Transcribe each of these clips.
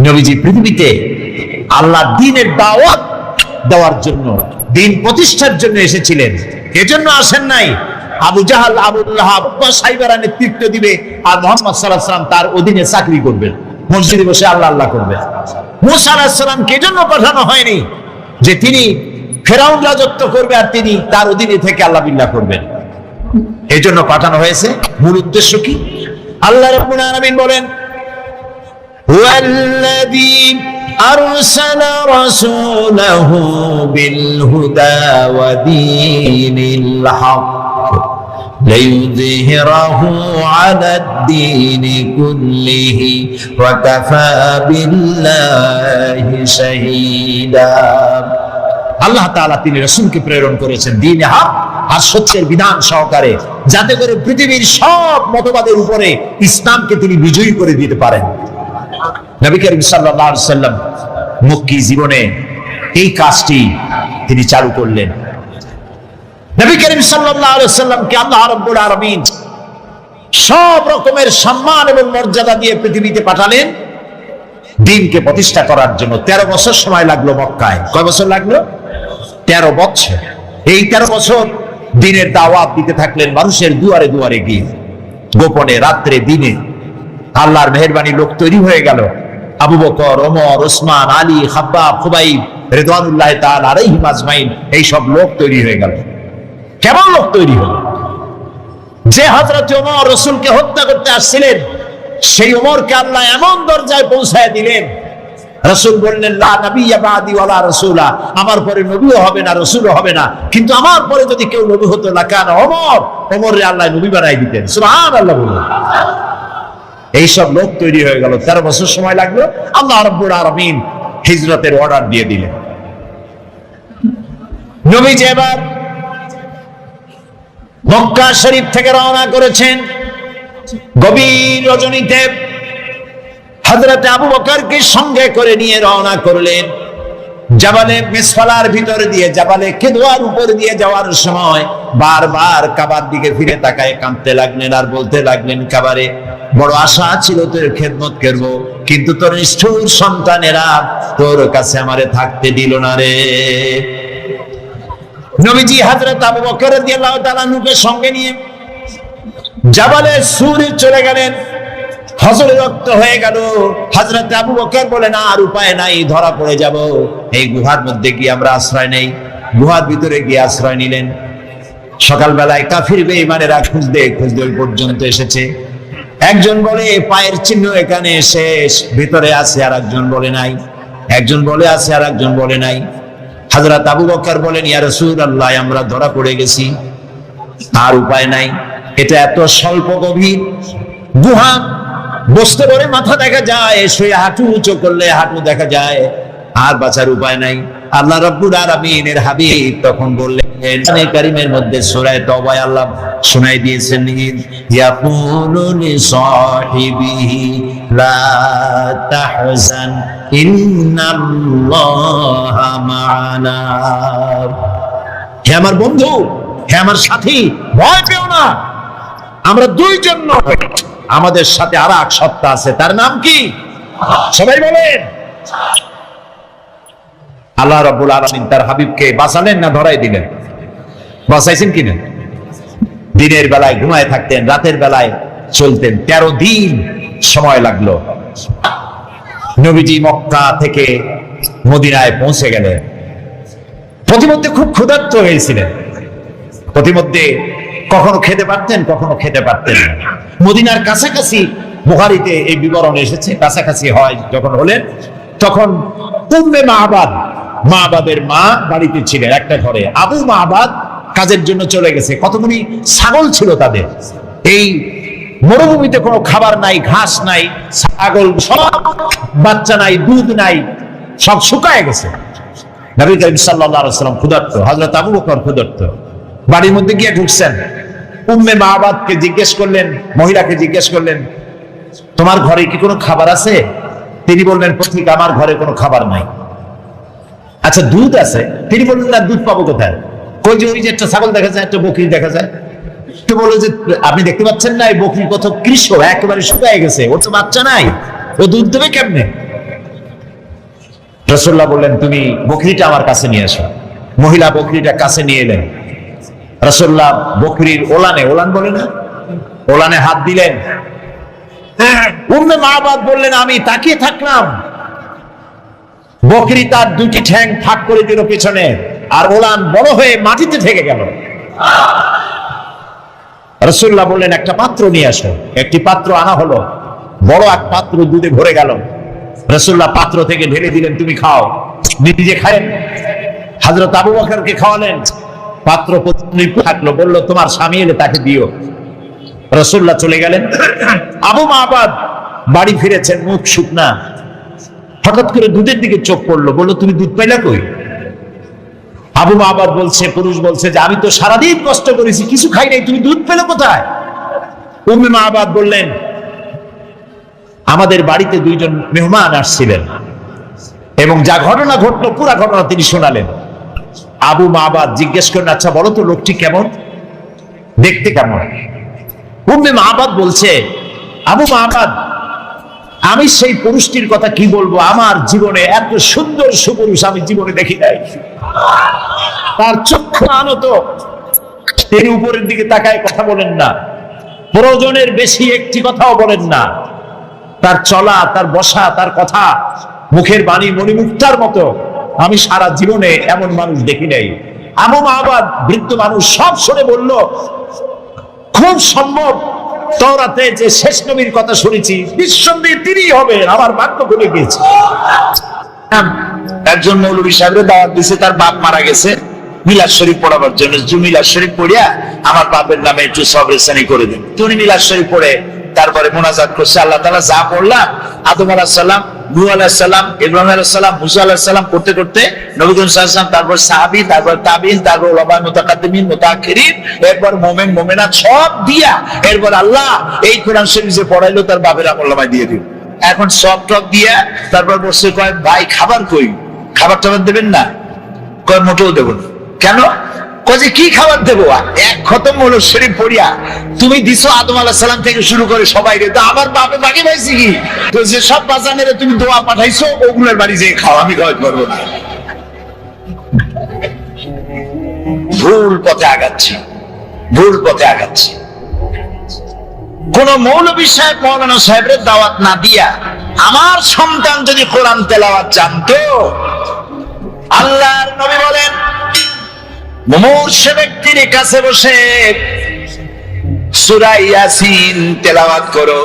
নবীজি পৃথিবীতে আল্লাহ দ্বীনের দাওয়াত দেওয়ার জন্য, দ্বীন প্রতিষ্ঠার জন্য এসেছিলেন। এজন্য আসেন নাই আবু জাহাল, আবু লাহাব, সাইবারা নেতৃত্ব দিবে আর মুহাম্মদ সাল্লাল্লাহু আলাইহি ওয়াসাল্লাম তার অধীনে চাকরি করবেন, মসজিদে বসে আল্লাহ আল্লাহ করবেন। মুসা আলাইহিস সালামকে এজন্য পাঠানো হয়নি যে তিনি ফেরাউন রাজত্ব করবে আর তিনি তার অধীনে থেকে আল্লাহ বিল্লাহ করবেন। এজন্য পাঠানো হয়েছে। মূল উদ্দেশ্য কি? আল্লাহ রাব্বুল আলামিন বলেন, হুয়াল্লাযী আরসালা রাসূলাহু বিল হুদা ওয়া দীনিল হক লিইয়ুযহিরাহু আলাদ-দীনি কুল্লিহি ওয়া কাফা বিল্লাহি শাহীদা। আল্লাহ তাআলা তিনি রাসূলকে প্রেরণ করেছেন দ্বীনে হক আর সত্যের বিধান সহকারে, যাতে করে পৃথিবীর সব মতবাদের উপরে ইসলামকে তিনি বিজয়ী করে দিতে পারেন। নবী করিম সাল্লাল্লাহু আলাইহি ওয়াসাল্লাম মক্কি জীবনে এই কাজটি তিনি চালু করলেন। নবী করিম সাল্লাল্লাহু আলাইহি ওয়াসাল্লামকে আল্লাহ রাব্বুল আলামিন সব রকমের সম্মান এবং মর্যাদা দিয়ে পৃথিবীতে পাঠালেন দ্বীনকে প্রতিষ্ঠা করার জন্য। 13 বছর সময় লাগলো মক্কায়। কয় বছর লাগলো? 13 বছর। এই 13 বছর দ্বীনের দাওয়াত দিতে থাকলেন মানুষের দুয়ারে দুয়ারে গিয়ে, গোপনে, রাত্রে, দিনে। আল্লাহর মেহেরবানি লোক তৈরি হয়ে গেল। আবু বকর, ওমর, ওসমান, আলী, খাব্বাব, খুবাইব রিদওয়ানুল্লাহি তাআলা আলাইহিম আজমাইন, এই সব লোক তৈরি হয়ে গেল। কেমন লোক তৈরি হলো? যে হযরত ওমর রাসূলকে হত্যা করতে আসছিলেন, সেই ওমরকে আল্লাহ এমন দরজায় পৌঁছায় দিলেন, রাসূল বললেন, লা নাবিয়্যা বাদি ওয়ালা রাসূলা, আমার পরে নবীও হবে না, রাসূলও হবে না, কিন্তু আমার পরে যদি কেউ নবী হতো লাকানা ওমর, ওমররে আল্লাহ নবী বানাই দিতেন। সুবহানাল্লাহ বলুন। এইসব লোক তৈরি হয়ে গেল। 13 বছর সময় লাগলো। আল্লাহ রাব্বুল আলামিন হিজরতের অর্ডার দিয়ে দিলেন। নবীজি এবার মক্কা শরীফ থেকে রওনা করেছেন। গভীর রজনীতে হযরত আবু বকরকে সঙ্গে করে নিয়ে রওনা করলেন। জাবালে মিসফালার ভিতর দিয়ে, জাবালে কিদওয়ার উপর দিয়ে যাওয়ার সময় বারবার কাবার দিকে ফিরে তাকায় কাঁদতে লাগলেন আর বলতে লাগলেন, কাবারে বড় আশা ছিল তোর খেদমত করব, কিন্তু তোর নিষ্ঠুর সন্তানেরা তোর কাছে আমারে থাকতে দিল না রে। নবীজি হযরত আবু বকর রাদিয়াল্লাহু তাআলা নুকে সঙ্গে নিয়ে জাবালে সুরে চলে গেলেন। হযরত রক্ত হয়ে গেল। হযরত আবু বকর বলেন, আর উপায় নাই, ধরা পড়ে যাব, এই গুহার মধ্যে গিয়ে আমরা আশ্রয় নেই। গুহার ভিতরে গিয়ে আশ্রয় নিলেন। সকালবেলায় কাফির বেঈমানেরা খুঁজতে খুঁজতে ওই পর্যন্ত এসেছে। একজন বলে পায়ের চিহ্ন এখানে শেষ, ভিতরে আছে, আর একজন বলে নাই। একজন বলে আছে, আর একজন বলে নাই। হযরত আবু বকর বলেন, ইয়া রাসূলুল্লাহ, আমরা ধরা পড়ে গেছি, আর উপায় নাই। এটা এত স্বল্প গভীর গুহা, বসতে পারে মাথা দেখা যায়, শুয়ে হাঁটু উঁচু করলে হাঁটু দেখা যায়, আর বাঁচার উপায় নাই। আল্লাহ রাব্বুল আলামিনের হাবিব তখন বললেন, কোরআনে কারীমের মধ্যে সূরা তাওবায় আল্লাহ শোনাই দিয়েছেন, ইয়াকুলু লিসাহিবিহি লা তাহজান ইন্নাল্লাহা মা'ানা। হে আমার বন্ধু, হে আমার সাথী, ভয় পেও না, আমরা দুইজন নয়, আমাদের সাথে আর এক সত্তা আছে। তার নাম কি? সবাই বলেন। আল্লাহ রাব্বুল আলামিন তার হাবিবকে বাঁচালেন না ধরাই দিলেন? বাঁচাইছেন কিনা? দিনের বেলায় ঘুমায় থাকতেন, রাতের বেলায় চলতেন। 13 দিন সময় লাগলো। নবীজি মক্কা থেকে মদিনায় পৌঁছে গেলেন। প্রতিমধ্যে খুব ক্ষুধার্ত হয়েছিলেন। প্রতিমধ্যে কখনো খেতে পারতেন, কখনো খেতে পারতেন না। মদিনার কাছাকাছি, বুখারীতে এই বিবরণ এসেছে, কাছাকাছি হয় যখন হলেন, তখন উম্মে মাহবাদ, মাহবাদের মা বাড়িতে ছিলেন একটা ঘরে। আবু মাহবাদ কাজের জন্য চলে গেছে। কতগুলি ছাগল ছিল তাদের। এই মরুভূমিতে কোনো খাবার নাই, ঘাস নাই, ছাগল সব বাচ্চা নাই, দুধ নাই, সব শুকায় গেছে। নবী করিম সাল্লাল্লাহু আলাইহি ওয়াসাল্লাম ক্ষুধার্ত, হযরত আবু বকর ক্ষুধার্ত। বাড়ির মধ্যে গিয়ে ঢুকছেন। উম্মে মাহবাদকে জিজ্ঞেস করলেন, মহিলাকে জিজ্ঞেস করলেন, তোমার ঘরে কি কোনো খাবার আছে? তিনি বললেন, পথিক, আমার ঘরে কোনো খাবার নাই। আচ্ছা, দুধ আছে? তিনি বললেন, না, দুধ পাবো কোথায়? কই যে ওই যে একটা ছাগল দেখা যায়, একটা বকরি দেখা যায়। তো বললো যে, আপনি দেখতে পাচ্ছেন না, এই বকরি কত কৃষ্ণ, একেবারে শুকায় গেছে, ওর তো বাচ্চা নাই, ও দুধ দেবে কেমনে? রাসূলুল্লাহ বললেন, তুমি বকরিটা আমার কাছে নিয়ে এসো। মহিলা বকরিটা কাছে নিয়ে এলেন। রাসূলুল্লাহ বকরির ওলানে, ওলান বলে না, ওলানে হাত দিলেন। উম্মে মাবাদ বললেন, আমি তাকিয়ে থাকলাম, বকরি তার দুটি ঠ্যাং ফাঁক করে দিল পেছনে, আর ওলান বড় হয়ে মাটিতে ঠেকে গেল। রাসূলুল্লাহ বললেন, একটা পাত্র নিয়ে আসো। একটি পাত্র আনা হলো, বড় এক পাত্র দুধে ভরে গেল। রাসূলুল্লাহ পাত্র থেকে ঢেলে দিলেন, তুমি খাও। নিজে খায়েন। হযরত আবু বকরকে খাওয়ালেন। পাত্র থাকলো, বলল, তোমার স্বামী এলে তাকে দিও। রাসূলুল্লাহ চলে গেলেন। আবু মাবাদ বাড়ি ফিরেছেন, মুখ শুকনা। হঠাৎ করে দুধের দিকে চোখ পড়লো, বলল, তুমি দুধ পাইলা কই? আবু মাবাদ বলছে, পুরুষ বলছে যে আমি তো সারাদিন কষ্ট করেছি, কিছু খাই নাই, তুমি দুধ পেলে কোথায়? উম্মে মাবাদ বললেন, আমাদের বাড়িতে দুইজন মেহমান আসছিলেন এবং যা ঘটনা ঘটলো পুরা ঘটনা তিনি শোনালেন। আবু মাবাদ জিজ্ঞেস করেন, আচ্ছা বলো তো লোকটি কেমন, দেখতে কেমন? উম্মে মাবাদ বলছে, আবু মাবাদ, আমি সেই পুরুষটির কথা কি বলবো, আমার জীবনে এত সুন্দর সুপুরুষ আমি জীবনে দেখি নাই। তার চক্ষু আনত, তিনি উপরের দিকে তাকায় কথা বলেন না, প্রয়োজনের বেশি একটি কথাও বলেন না। তার চলা, তার বসা, তার কথা, মুখের বাণী মণিমুক্তার মতো আমি সারা জীবনে এমন মানুষ দেখি নাই। আবু মাবাদ বৃদ্ধ মানুষ, সব শুনে বলল, খুব সম্ভব তওরাতে যে শেষ নবীর কথা শুনেছি নিঃসন্দেহে তিনিই হবেন, আমার ভাগ্য খুলে গিয়েছে। একজন মৌলভী সাহেবের দাওয়াত দিছে, তার বাপ মারা গেছে, মিলাদ শরীফ পড়াবার জন্য। মিলাদ শরীফ পড়িয়া আমার বাপের নামে একটু সবরেসানি করে দেন। তিনি মিলাদ শরীফ পড়ে তারপরে মোনাজাত করছে, আল্লাহ তাআলা যা পড়লাম, আদম আলাইহিস সালাম, নূহ আলাইহিস সালাম, ইব্রাহিম আলাইহিস সালাম, মুসা আলাইহিস সালাম করতে করতে নবী করিম সাল্লাল্লাহু আলাইহি ওয়াসাল্লাম, তারপর সাহাবী, তারপর তাবিঈন, তারপর উলামা মুতাকাদ্দিমিন, মুতাআখিরিন, এরপর মুমিন মুমিনাত সব দিয়া এরপর আল্লাহ এই কোরআন শরীফ যে পড়াইলো তার বাপের আমলনামায় দিয়ে দিল। এখন সব টক দিয়া তারপর বসে কয়, ভাই খাবার কই, খাবার টাবার দেবেন না? কয় মোটেও দেব না। কেন? কয় কি খাবার দেবো? এক খতম হলো শরীফ পড়িয়া তুমি দিছো আদম আলাইহিস সালাম থেকে শুরু করে সবাই রে, তো আমার বাপে বাকি পাইছি কি? তো যে সব বাজানেরে তুমি দোয়া পাঠাইছো ওগুলোর বাড়ি যেয়ে খাও, আমি খাওয়াতে পারবো না। ভুল পথে আগাচ্ছি, ভুল পথে আগাচ্ছি। কোন মৌলভী সাহেব, মৌলানা সাহেবের দাওয়াত না দিয়া আমার সন্তান যদি কোরআন তেলাওয়াত জানতো, আল্লাহর নবী বলেন, মুমূর্ষ ব্যক্তির কাছে বসে সূরা ইয়াসিন তেলাওয়াত করো,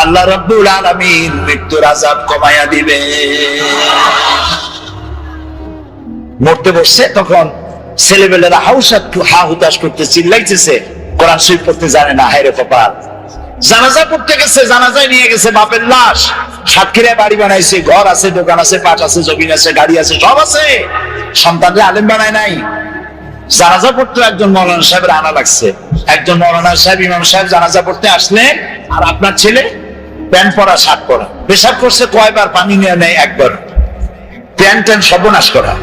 আল্লাহ রাব্বুল আলামিন মৃত্যুর আযাব কমায়া দিবে। মরতে বসছে, তখন ছেলেবেলেরা হা হুতাশ করতে চিল্লাইতেছে, কোরআন শরীফ পড়তে জানে না, হায়রে কপাল। জানাজা পড়তে গেছে, জানাজায় নিয়ে গেছে বাপের লাশ, সাতক্ষীরায় বাড়ি বানাইছে, ঘর আছে, দোকান আছে, পাট আছে, জমিন আছে, গাড়ি আছে, সব আছে, সন্তানকে আলেম বানায় নাই। জানাজা পড়তে একজন মৌলানা সাহেবের আনা লাগছে। একজন মৌলানা সাহেব, ইমাম সাহেব জানাজা পড়তে আসলেন, আর আপনার ছেলে প্যান্ট পরা, শার্ট পরা, পেশাব করছে কয়বার, পানি নিয়ে নেয় একবার, প্যান্ট ট্যান্ট সর্বনাশ করা।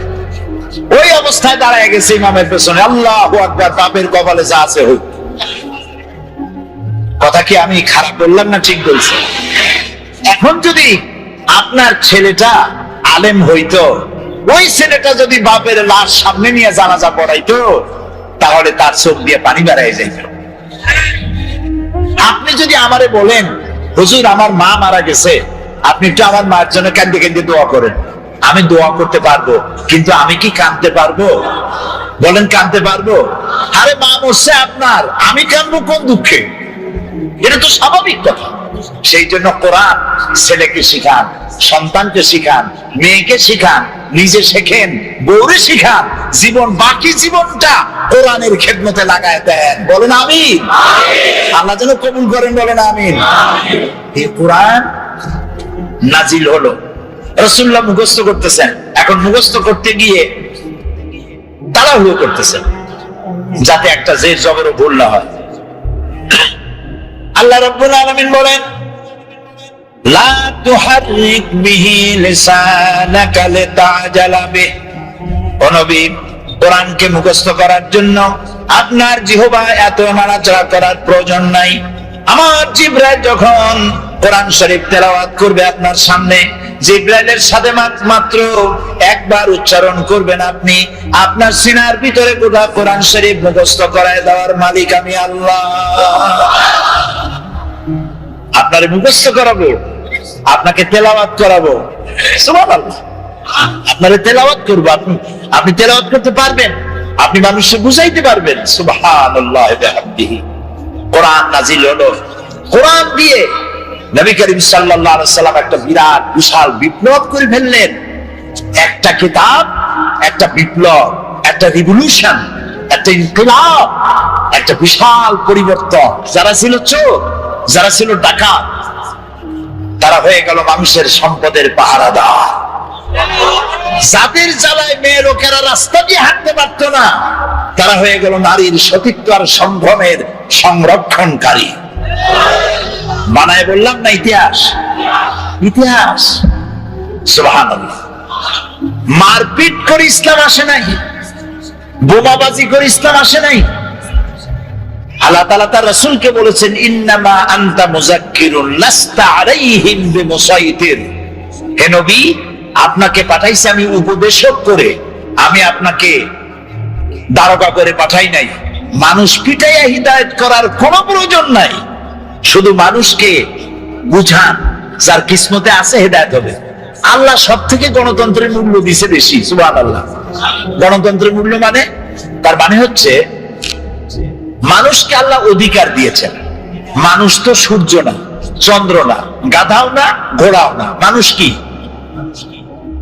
ওই অবস্থায় দাঁড়ায় গেছে ইমামের পেছনে, আল্লাহু আকবার, বাপের কপালে যা আছে হোক। কথা কি আমি খারাপ বললাম না ঠিক বলছি? এখন যদি আপনার ছেলেটা আলেম হইতো, ওই ছেলেটা যদি বাপের লাশ সামনে নিয়ে জানাজা পড়াইতো, তাহলে তার চোখ দিয়ে পানি বেরিয়ে যাইত। আপনি যদি আমারে বলেন, হুজুর আমার মা মারা গেছে, আপনি একটু আমার মায়ের জন্য কাঁদতে কাঁদতে দোয়া করেন, আমি দোয়া করতে পারবো, কিন্তু আমি কি কাঁদতে পারবো? বলেন কাঁদতে পারবো? আরে মা মরছে আপনার, আমি কাঁদবো কোন দুঃখে? এটা তো স্বাভাবিক কথা। সেই জন্য কোরআন ছেলেকে শিখান, সন্তানকে শিখান, মেয়েকে শিখান, নিজে শেখেন, বউরে শিখান, জীবন বাকি জীবনটা কোরআনের খেদমতে লাগায় দেন। বলেন আমিন। আল্লাহ যেন কবুল করেন, বলেন আমিন। এই কোরআন নাজিল হলো, রাসূলুল্লাহ মুখস্থ করতেছেন। এখন মুখস্থ করতে গিয়ে তাড়াহুড়ো করতেছেন যাতে একটা জের জবরও ভুল না হয়। আল্লাহ রাব্বুল আলামিন বলেন, লা তুহাররিক বিহি লিসানাকা লিতাজালা বিহি। ও নবী, কোরআনকে মুখস্থ করার জন্য আপনার জিহ্বা এত নাড়াচাড়া করার প্রয়োজন নাই। আমার জিহ্বা যখন কোরআন শরীফ তেলাওয়াত করবে আপনার সামনে, জিবরাইলের সাথে মাত্র একবার উচ্চারণ করবেন আপনি, আপনার সিনার ভিতরে গোটা কোরআন শরীফ মুখস্থ করায় দেওয়ার মালিক আমি আল্লাহ। আপনারে মুখস্থ করাবো, আপনাকে তেলাওয়াত করাবো, সুবহানাল্লাহ। আপনারে তেলাওয়াত করবো, আপনি তেলাওয়াত করতে পারবেন, আপনি মানুষকে বুঝাইতে পারবেন। সুবহানাল্লাহ বিহামদিহি। কোরআন নাজিল হলো, কোরআন দিয়ে নবী করিম সাল্লাল্লাহু আলাইহি ওয়াসাল্লাম একটা বিরাট বিশাল বিপ্লব করে ফেললেন। একটা কিতাব, একটা বিপ্লব, একটা রিভলিউশন, একটা ইনকিলাব, একটা বিশাল পরিবর্তন। যারা ছিল চোর, যারা ছিল ডাকাত, তারা হয়ে গেল মানুষের সম্পদের পাহারাদার। যাদের জ্বালায় মেয়ে লোকেরা রাস্তা দিয়ে হাঁটতে পারত না, তারা হয়ে গেল নারীর সতীত্ব আর সম্ভ্রমের সংরক্ষণকারী। বানায় বললাম না ইতিহাস, ইতিহাস। সুবহানাল্লাহ। মারপিট করে ইসলাম আসে নাই, বোমাবাজি করে ইসলাম আসে নাই। আল্লাহ তাআলা তার রাসূলকে বলেছেন, ইন্নামা আনতা মুযাক্কিরুন লাস্তা আলাইহিম বিমুসাইতির। হে নবী, আপনাকে পাঠাইছি আমি উপদেশক করে, আমি আপনাকে দারোগা করে পাঠাই নাই। মানুষ পিটাইয়া হিদায়াত করার কোনো প্রয়োজন নাই, শুধু মানুষকে বুঝান, যার কিসমতে আছে হেদায়েত হবে। আল্লাহ সব থেকে গণতন্ত্রের মূল্য দিছে বেশি। সুবহানাল্লাহ। গণতন্ত্রের মূল্য মানে, তার মানে হচ্ছে মানুষকে আল্লাহ অধিকার দিয়েছেন। মানুষ তো সূর্য না, চন্দ্র না, গাধাও না, ঘোড়াও না। মানুষ কি?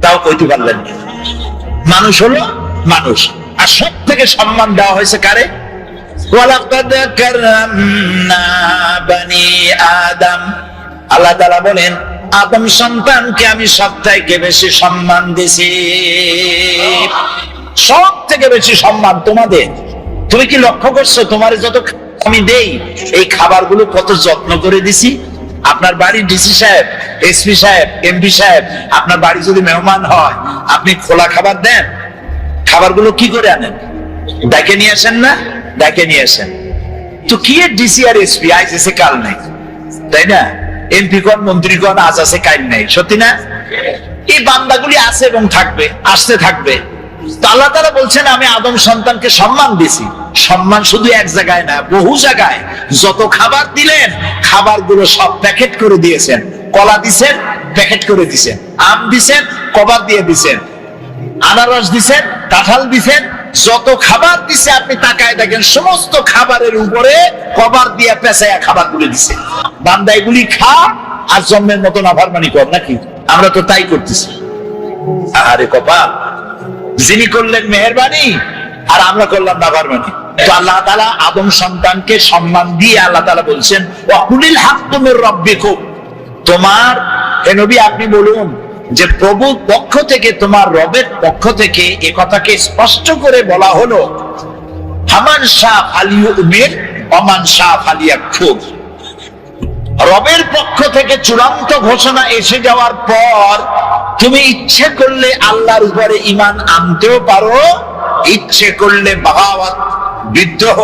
তাও কইতে পারলেন না। মানুষ হলো মানুষ। আর সব থেকে সম্মান দেওয়া হয়েছে কারে? ওয়ালাকাদ কাররামনা বানি আদম। আল্লাহ তাআলা বলেন, আদম সন্তানকে আমি সব থেকে বেশি সম্মান দিয়েছি। সব থেকে বেশি সম্মান তোমাদের। তুমি কি লক্ষ্য করছো, তোমার যত আমি দেই, এই খাবারগুলো কত যত্ন করে দিছি? আপনার বাড়ির ডিসি সাহেব, এসপি সাহেব, এমপি সাহেব, আপনার বাড়ি যদি মেহমান হয়, আপনি খোলা খাবার দেন? খাবারগুলো কি করে আনেন? ডেকে নিয়ে আসেন না? ডেকে নিয়ে আসেন। তো কি এর ডিসি আর এসপি আজ এসে কাল নাই, তাই না? এমপি কোন, মন্ত্রী কোন, আজ আছে কাল নাই, সত্যি না? এই বান্দাগুলি আছে এবং থাকবে, আসতে থাকবে। তো আল্লাহ তাআলা বলছেন, আমি আদম সন্তানকে সম্মান দিছি। সম্মান শুধু এক জায়গায় না, বহু জায়গায়। যত খাবার দিলেন, খাবারগুলো সব প্যাকেট করে দিয়েছেন। কলা দিছেন, প্যাকেট করে দিছেন। আম দিছেন, কভার দিয়ে দিছেন। আনারস দিছেন, কাঁঠাল দিছেন। যত খাবার দিছে আপনি তাকায় দেখেন, সমস্ত খাবারের উপরে কভার দিয়ে পেঁচাইয়া খাবারগুলো দিছে। বান্দা এগুলি খা আর জন্মের মতো নাফরমানি কর, নাকি? আমরা তো তাই করতেছি। আরে কপাল, যিনি করলেন মেহেরবানি আর আমরা করলাম নাফরমানি। তো আল্লাহ তাআলা আদম সন্তানকে সম্মান দিয়ে আল্লাহ তাআলা বলছেন, ওয়াকুলিল হাক্কু মির রাব্বিকুম। তোমার হে নবী আপনি বলুন যে প্রভুর পক্ষ থেকে, তোমার রবের পক্ষ থেকে এ কথাকে স্পষ্ট করে বলা হলো, ফামান শাআ ফালিউমিন ওয়া মান শাআ ফালিয়াকফুর। রবের পক্ষ থেকে চূড়ান্ত ঘোষণা এসে যাওয়ার পর তুমি ইচ্ছে করলে আল্লাহর উপরে ঈমান আনতেও পারো, ইচ্ছে করলে বাগাওয়াত, বিদ্রোহ,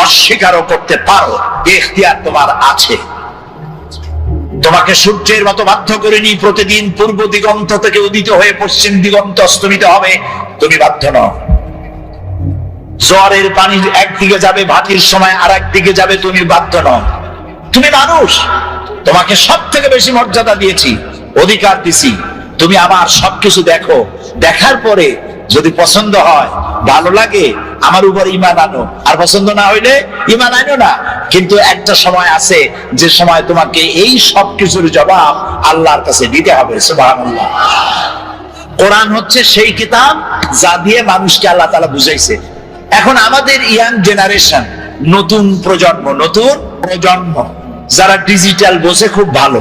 অস্বীকারও করতে পারো। ইখতিয়ার তোমার আছে। তোমাকে সূর্যের মতো বাধ্য করিনি প্রতিদিন পূর্ব দিগন্ত থেকে উদিত হয়ে পশ্চিম দিগন্ত অস্তমিত হবে, তুমি বাধ্য নও। জোয়ারের পানি একদিকে যাবে, ভাটির সময় আর একদিকে যাবে, তুমি বাধ্য নও। তুমি মানুষ, তোমাকে সব থেকে বেশি মর্যাদা দিয়েছি, অধিকার দিছি। তুমি আমার সবকিছু দেখো, দেখার পরে যদি পছন্দ হয়, ভালো লাগে, আমার উপর ঈমান আনো, আর পছন্দ না হইলে ঈমান আনো না। কিন্তু একটা সময় আছে, যে সময় তোমাকে এই সব কিছুর জবাব আল্লাহর কাছে দিতে হবে। সুবহানাল্লাহ। কোরআন হচ্ছে সেই কিতাব যা দিয়ে মানুষকে আল্লাহ তাআলা বুঝাইছে। এখন আমাদের ইয়াং জেনারেশন, নতুন প্রজন্ম, যারা ডিজিটাল বোঝে খুব ভালো,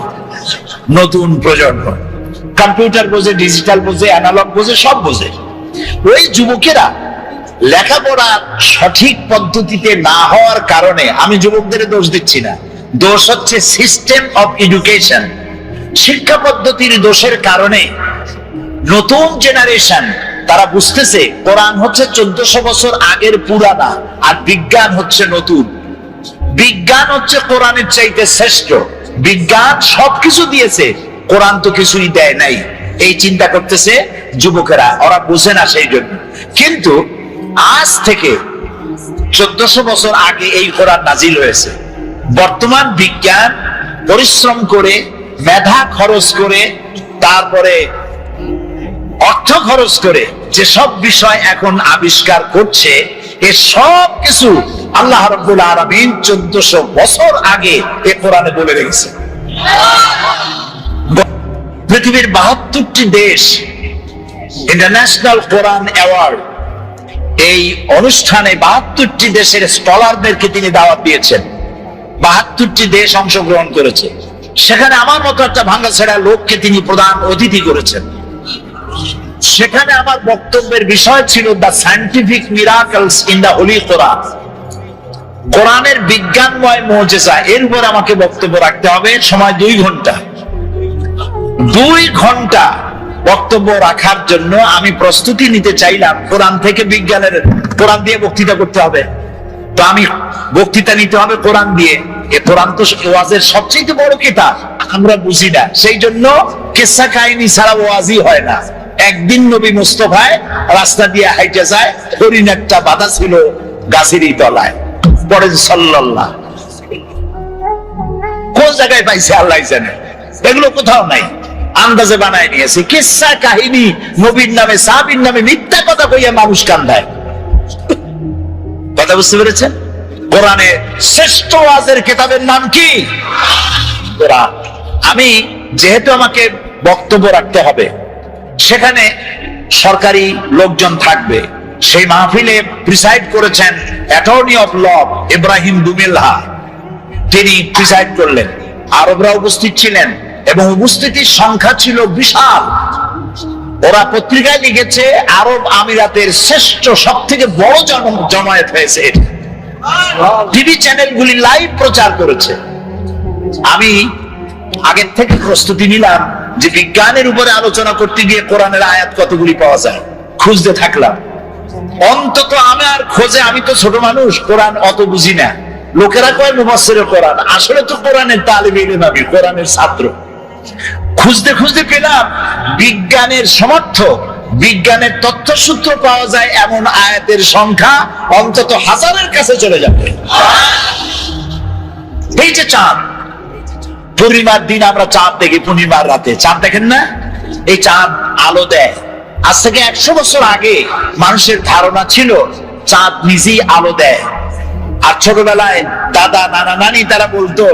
নতুন প্রজন্ম কম্পিউটার বোঝে, ডিজিটাল বোঝে, অ্যানালগ বোঝে, সব বোঝে। ওই যুবকেরা লেখাপড়া সঠিক পদ্ধতিতে না হওয়ার কারণে, আমি যুবকদের দোষ দিচ্ছি না, দোষ হচ্ছে সিস্টেম অফ এডুকেশন, শিক্ষা পদ্ধতির দোষের কারণে নতুন জেনারেশন তারা বুঝতেছে কোরআন হচ্ছে 1400 বছর আগের পুরানা, আর বিজ্ঞান হচ্ছে নতুন। বিজ্ঞান হচ্ছে কোরআনের চাইতে শ্রেষ্ঠ, বিজ্ঞান সবকিছু দিয়েছে, কোরআন তো কিছুই দেয় নাই, এই চিন্তা করতেছে যুবকেরা, ওরা বুঝে না সেই জন্য। কিন্তু আজ থেকে 1400 বছর আগে এই কোরআন নাজিল হয়েছে। বর্তমান বিজ্ঞান পরিশ্রম করে, মেধা খরচ করে, তারপরে অর্থ খরচ করে যে সব বিষয় এখন আবিষ্কার করছে, এ সব কিছু আল্লাহ রাব্বুল আলামিন 1400 বছর আগে এ কোরআনে বলে রেখেছে। পৃথিবীর 72টি দেশ ইন্টারন্যাশনাল কোরআন অ্যাওয়ার্ড, এই অনুষ্ঠানে 72টি দেশের স্কলারদেরকে তিনি দাওয়াত দিয়েছেন। 72টি দেশ অংশগ্রহণ করেছে। সেখানে আমার মতো একটা ভাঙাছেড়া লোককে তিনি প্রধান অতিথি করেছেন। সেখানে আমার বক্তব্যের বিষয় ছিল the scientific miracles in the holy Quran, কোরআনের বিজ্ঞানময় মুজিজা। এর উপর আমাকে বক্তব্য রাখতে হবে, সময় 2 ঘন্টা। 2 ঘন্টা বক্তব্য রাখার জন্য আমি প্রস্তুতি নিতে চাইলাম কোরআন থেকে বিজ্ঞানের, কোরআন দিয়ে বক্তৃতা করতে হবে, তো আমি বক্তৃতা নিতে হবে কোরআন দিয়ে। এ কোরআন তো ওয়াজের সবচেয়ে বড় কিতাব, আমরা বুঝি না, সেই জন্য কিসসা কাহিনী ছাড়া ওয়াজই হয় না। একদিন নবী মুস্তাফায় রাস্তা দিয়ে হাইটে যায়, হরিণ একটা বাধা ছিল গাছেরই তলায়, পরে সাল্লাল্লাহ, কোন জায়গায় পাইছে আল্লাহ জানে, এগুলো কোথাও নাই, আন্দাজে বানায় নিয়েছে। কিসসা কাহিনী নবীর নামে, সাহাবীর নামে মিথ্যা কথা কইয়া মানুষ কান্দায়। কথা বুঝতে পেরেছেন? কোরআনের শ্রেষ্ঠ ওয়াজের কিতাবের নাম কি? কোরআন। আমি যেহেতু আমাকে বক্তব্য রাখতে হবে, সেখানে সরকারি লোকজন থাকবে, সেই মাহফিলে প্রিসাইড করেছেন অ্যাটর্নি অফ ল ইব্রাহিম দুমিল্লা, তিনি প্রিসাইড করলেন। আরবরা উপস্থিত ছিলেন এবং উপস্থিতির সংখ্যা ছিল বিশাল। ওরা পত্রিকায় লিখেছে আরব আমিরাতের শ্রেষ্ঠ সব থেকে বড় জমায়েত হয়েছে। টিভি চ্যানেলগুলি লাইভ প্রচার করেছে। আমি আগের থেকে প্রস্তুতি নিলাম যে বিজ্ঞানের উপরে আলোচনা করতে গিয়ে কোরআনের আয়াত কতগুলি পাওয়া যায়, খুঁজতে থাকলাম। অন্তত আমার খোঁজে, আমি তো ছোট মানুষ, কোরআন অত বুঝি না। লোকেরা কয় মুফাসসিরে কোরআন, আসলে তো কোরআনের তালিব ইলম, আমি কোরআনের ছাত্র। খুঁজতে খুঁজতে পেলাম বিজ্ঞানের সমর্থক, বিজ্ঞানের তথ্যসূত্র পাওয়া যায় এমন আয়াতের সংখ্যা অন্তত 1000-এর কাছে চলে যাবে। এই যে চাঁদ, পূর্ণিমার দিন আমরা চাঁদ দেখি, পূর্ণিমার রাতে চাঁদ দেখেন না? এই চাঁদ আলো দেয়। আজ থেকে 100 বছর আগে মানুষের ধারণা ছিল চাঁদ নিজেই আলো দেয়। আর ছোটবেলায় দাদা, নানা, নানি তারা বলতো,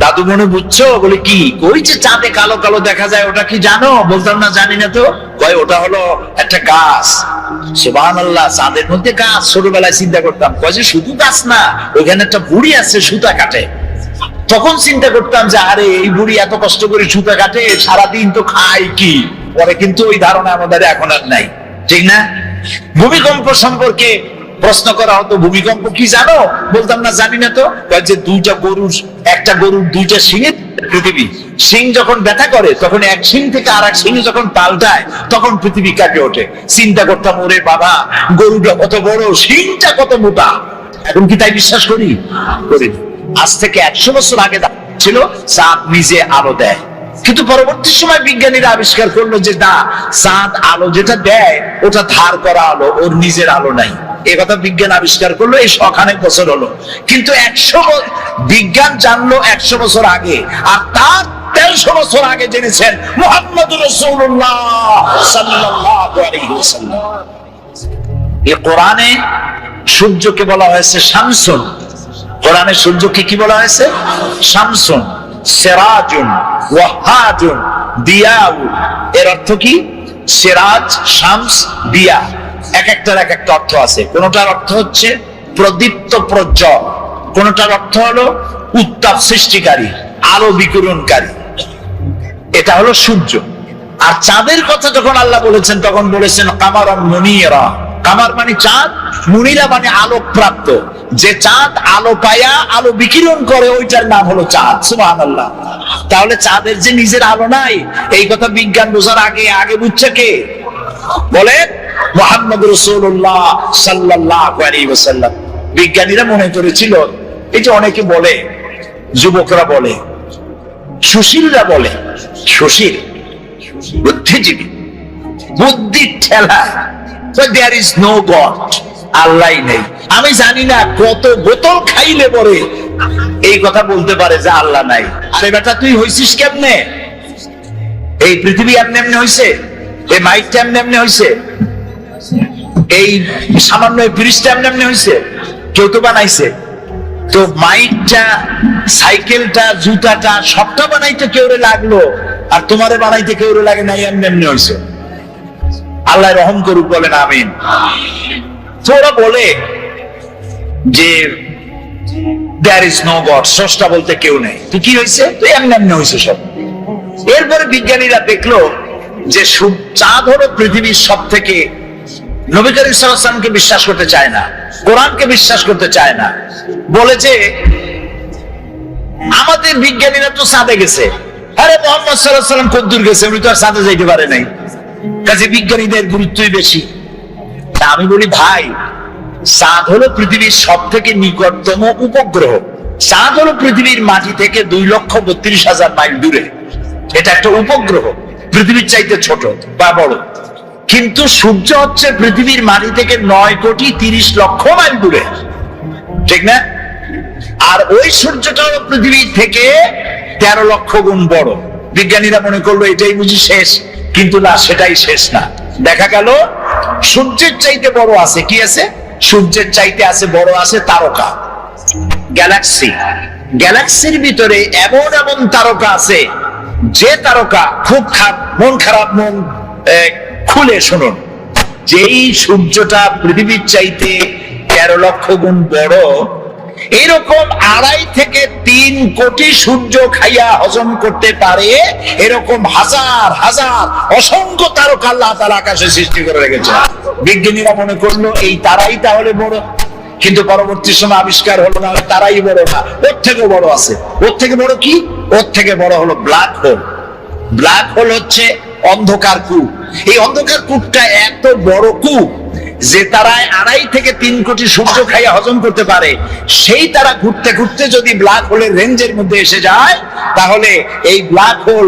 দাদু মনে বুঝছো? বলে কি? ওই যে চাঁদে কালো কালো দেখা যায়, ওটা কি জানো? বলতাম না, জানি না তো। কয় ওটা হলো একটা গাছ। সুবহানাল্লাহ, চাঁদের মধ্যে গাছ। ছোটবেলায় চিন্তা করতাম, কয় যে শুধু গাছ না, ওখানে একটা বুড়ি আছে সুতা কাটে। তখন চিন্তা করতাম যে আরে এই বুড়ি এত কষ্ট করে সুতা কাটে, সারাদিন তো খায় কি? পরে কিন্তু ওই ধারণা আমাদের এখন আর নাই, ঠিক না? ভূমিকম্প সম্পর্কে প্রশ্ন করা হতো, ভূমিকম্প কি জানো? বলতাম না, জানি না তো। যে একটা গরুর 2টা শিঙের পৃথিবী, শিং যখন ব্যথা করে তখন এক শিং থেকে আর এক শিং যখন পাল্টায় তখন পৃথিবী কাঁপে ওঠে। চিন্তা করতাম, ওরে বাবা, গরুটা কত বড়, শিংটা কত মোটা। এখন কি তাই বিশ্বাস করি? করি। আজ থেকে 100 বছর আগে ছিল চাঁদ নিজে আলো দেয়, কিন্তু পরবর্তী সময় বিজ্ঞানীরা আবিষ্কার করলো যে না, চাঁদ আলো যেটা দেয় ওটা ধার করা আলো, ওর নিজের আলো নাই। এই কথা বিজ্ঞান আবিষ্কার করলো, এই শখানেক বছর হলো। কিন্তু বিজ্ঞান জানলো 100 বছর আগে, আর তার 1300 বছর আগে জেনেছেন মুহাম্মদুর রাসূলুল্লাহ সাল্লাল্লাহু আলাইহি ওয়াসাল্লাম। এই কোরআনে সূর্যকে বলা হয়েছে শামসুন। কোরআনে সূর্যকে কি বলা হয়েছে? শামসুন, সিরাজুন, ওয়াহাজুন, দিয়াউ। এর অর্থ কি? সিরাজ, শামস, দিয়া, এক একটার এক একটা অর্থ আছে। কোনটার অর্থ হচ্ছে প্রদীপ্ত প্রজ্জ্বল, কোনটার অর্থ হলো উত্তাপ সৃষ্টিকারী, আলো বিকিরণকারী। এটা হলো সূর্য। আর চাঁদের কথা যখন আল্লাহ বলেছেন তখন বলেছেন কামারান মুনিরা। কামার মানে চাঁদ, মুনিরা মানে আলোক প্রাপ্ত। যে চাঁদ আলো পায়া আলো বিকিরণ করে ওইটার নাম হলো চাঁদ। সুবহানাল্লাহ। তাহলে চাঁদের যে নিজের আলো নাই, এই কথা বিজ্ঞান বোঝার আগে বুঝছে কে? বলেন, মুহাম্মদ রাসূলুল্লাহ সাল্লাল্লাহু আলাইহি ওয়াসাল্লাম। বিজ্ঞানীরা মনে করেছিল, এই যে অনেকে বলে, যুবকরা বলে সুশীলরা বলে, সুশীল বুদ্ধিজীবী, বুদ্ধির ঠেলা, দেয়ার ইজ নো গড, আল্লাহ নেই। আমি জানি না কত বোতল খাইলে পরে এই কথা বলতে পারে যে আল্লাহ নাই। আরে বেটা, তুই হইছিস কেমনে? এই পৃথিবী এমনি এমনি হইছে? এই মাইকটা এমনি এমনি হইছে? এই সামান্য ব্রিজটা এমনি এমনি হইছে? কেউ তো বানাইছে। তো মাইকটা, সাইকেলটা, জুতাটা সবটা বানাইতে কেউরে লাগলো, আর তোমারে বানাইতে কেউরে লাগে নাই, এমনি এমনি হইছে। আল্লাহ রহম করুক, বলেন আমিন। ওরা বলে যে দেয়ার ইজ নো গড, স্রষ্টা বলতে কেউ নেই। তো কি হয়েছে? তো এমনি এমনি হয়েছে সব। এরপরে বিজ্ঞানীরা দেখলো যে চাঁদ হলো পৃথিবীর সব থেকে, নবী করিম সাল্লাল্লাহু আলাইহি ওয়াসাল্লামকে বিশ্বাস করতে চায় না, কোরআনকে বিশ্বাস করতে চায় না, বলেছে আমাদের বিজ্ঞানীরা তো চাঁদে গেছে। আরে মুহাম্মদ সাল্লাল্লাহু আলাইহি ওয়াসাল্লাম কদ্দুর গেছে, উনি তো আর চাঁদে যাইতে পারে নাই, কাজে বিজ্ঞানীদের গুরুত্বই বেশি। তা আমি বলি, ভাই, চাঁদ হলো পৃথিবীর সব থেকে নিকটতম উপগ্রহ। চাঁদ হলো পৃথিবীর মাটি থেকে 2,32,000 মাইল দূরে। এটা একটা উপগ্রহ, পৃথিবীর চাইতে ছোট বা বড়। কিন্তু সূর্য হচ্ছে পৃথিবীর মাটি থেকে 9,30,00,000 মাইল দূরে, ঠিক না? আর ওই সূর্যটা হলো পৃথিবীর থেকে 13 লক্ষ গুণ বড়। বিজ্ঞানীরা মনে করলো এটাই বুঝি শেষ, কিন্তু না, সেটাই শেষ না। দেখা গেল সূর্যের চাইতে বড় আছে, কি আছে? সূর্যের চাইতে আছে বড় আছে তারকা, গ্যালাক্সি। গ্যালাক্সির ভিতরে এমন এমন তারকা আছে, যে তারকা খুব মন খারাপ, মন খুলে শুনুন, যেই সূর্যটা পৃথিবীর চাইতে 13 লক্ষ গুণ বড়, এরকম 2.5 থেকে 3 কোটি সূর্য খাইয়া হজম করতে পারে এরকম হাজার হাজার অসংখ্য তারকা আল্লাহ তাআলা আকাশে সৃষ্টি করে রেখেছে। বিজ্ঞানীরা মনে করলো এই তারাই তাহলে বড়, কিন্তু পরবর্তী সময় আবিষ্কার হলো না, তারাই বড় না, ওর থেকে বড় আছে। ওর থেকে বড় কি? ওর থেকে বড় হলো ব্ল্যাক হোল। ব্ল্যাক হোল হচ্ছে অন্ধকার কূপ। এই অন্ধকার কূপটা এত বড় কূপ যে তারায় 2.5 থেকে 3 কোটি সূর্য খাইয়া হজম করতে পারে। সেই তারা ঘুরতে ঘুরতে যদি ব্ল্যাক হোলের রেঞ্জের মধ্যে এসে যায়, তাহলে এই ব্ল্যাক হোল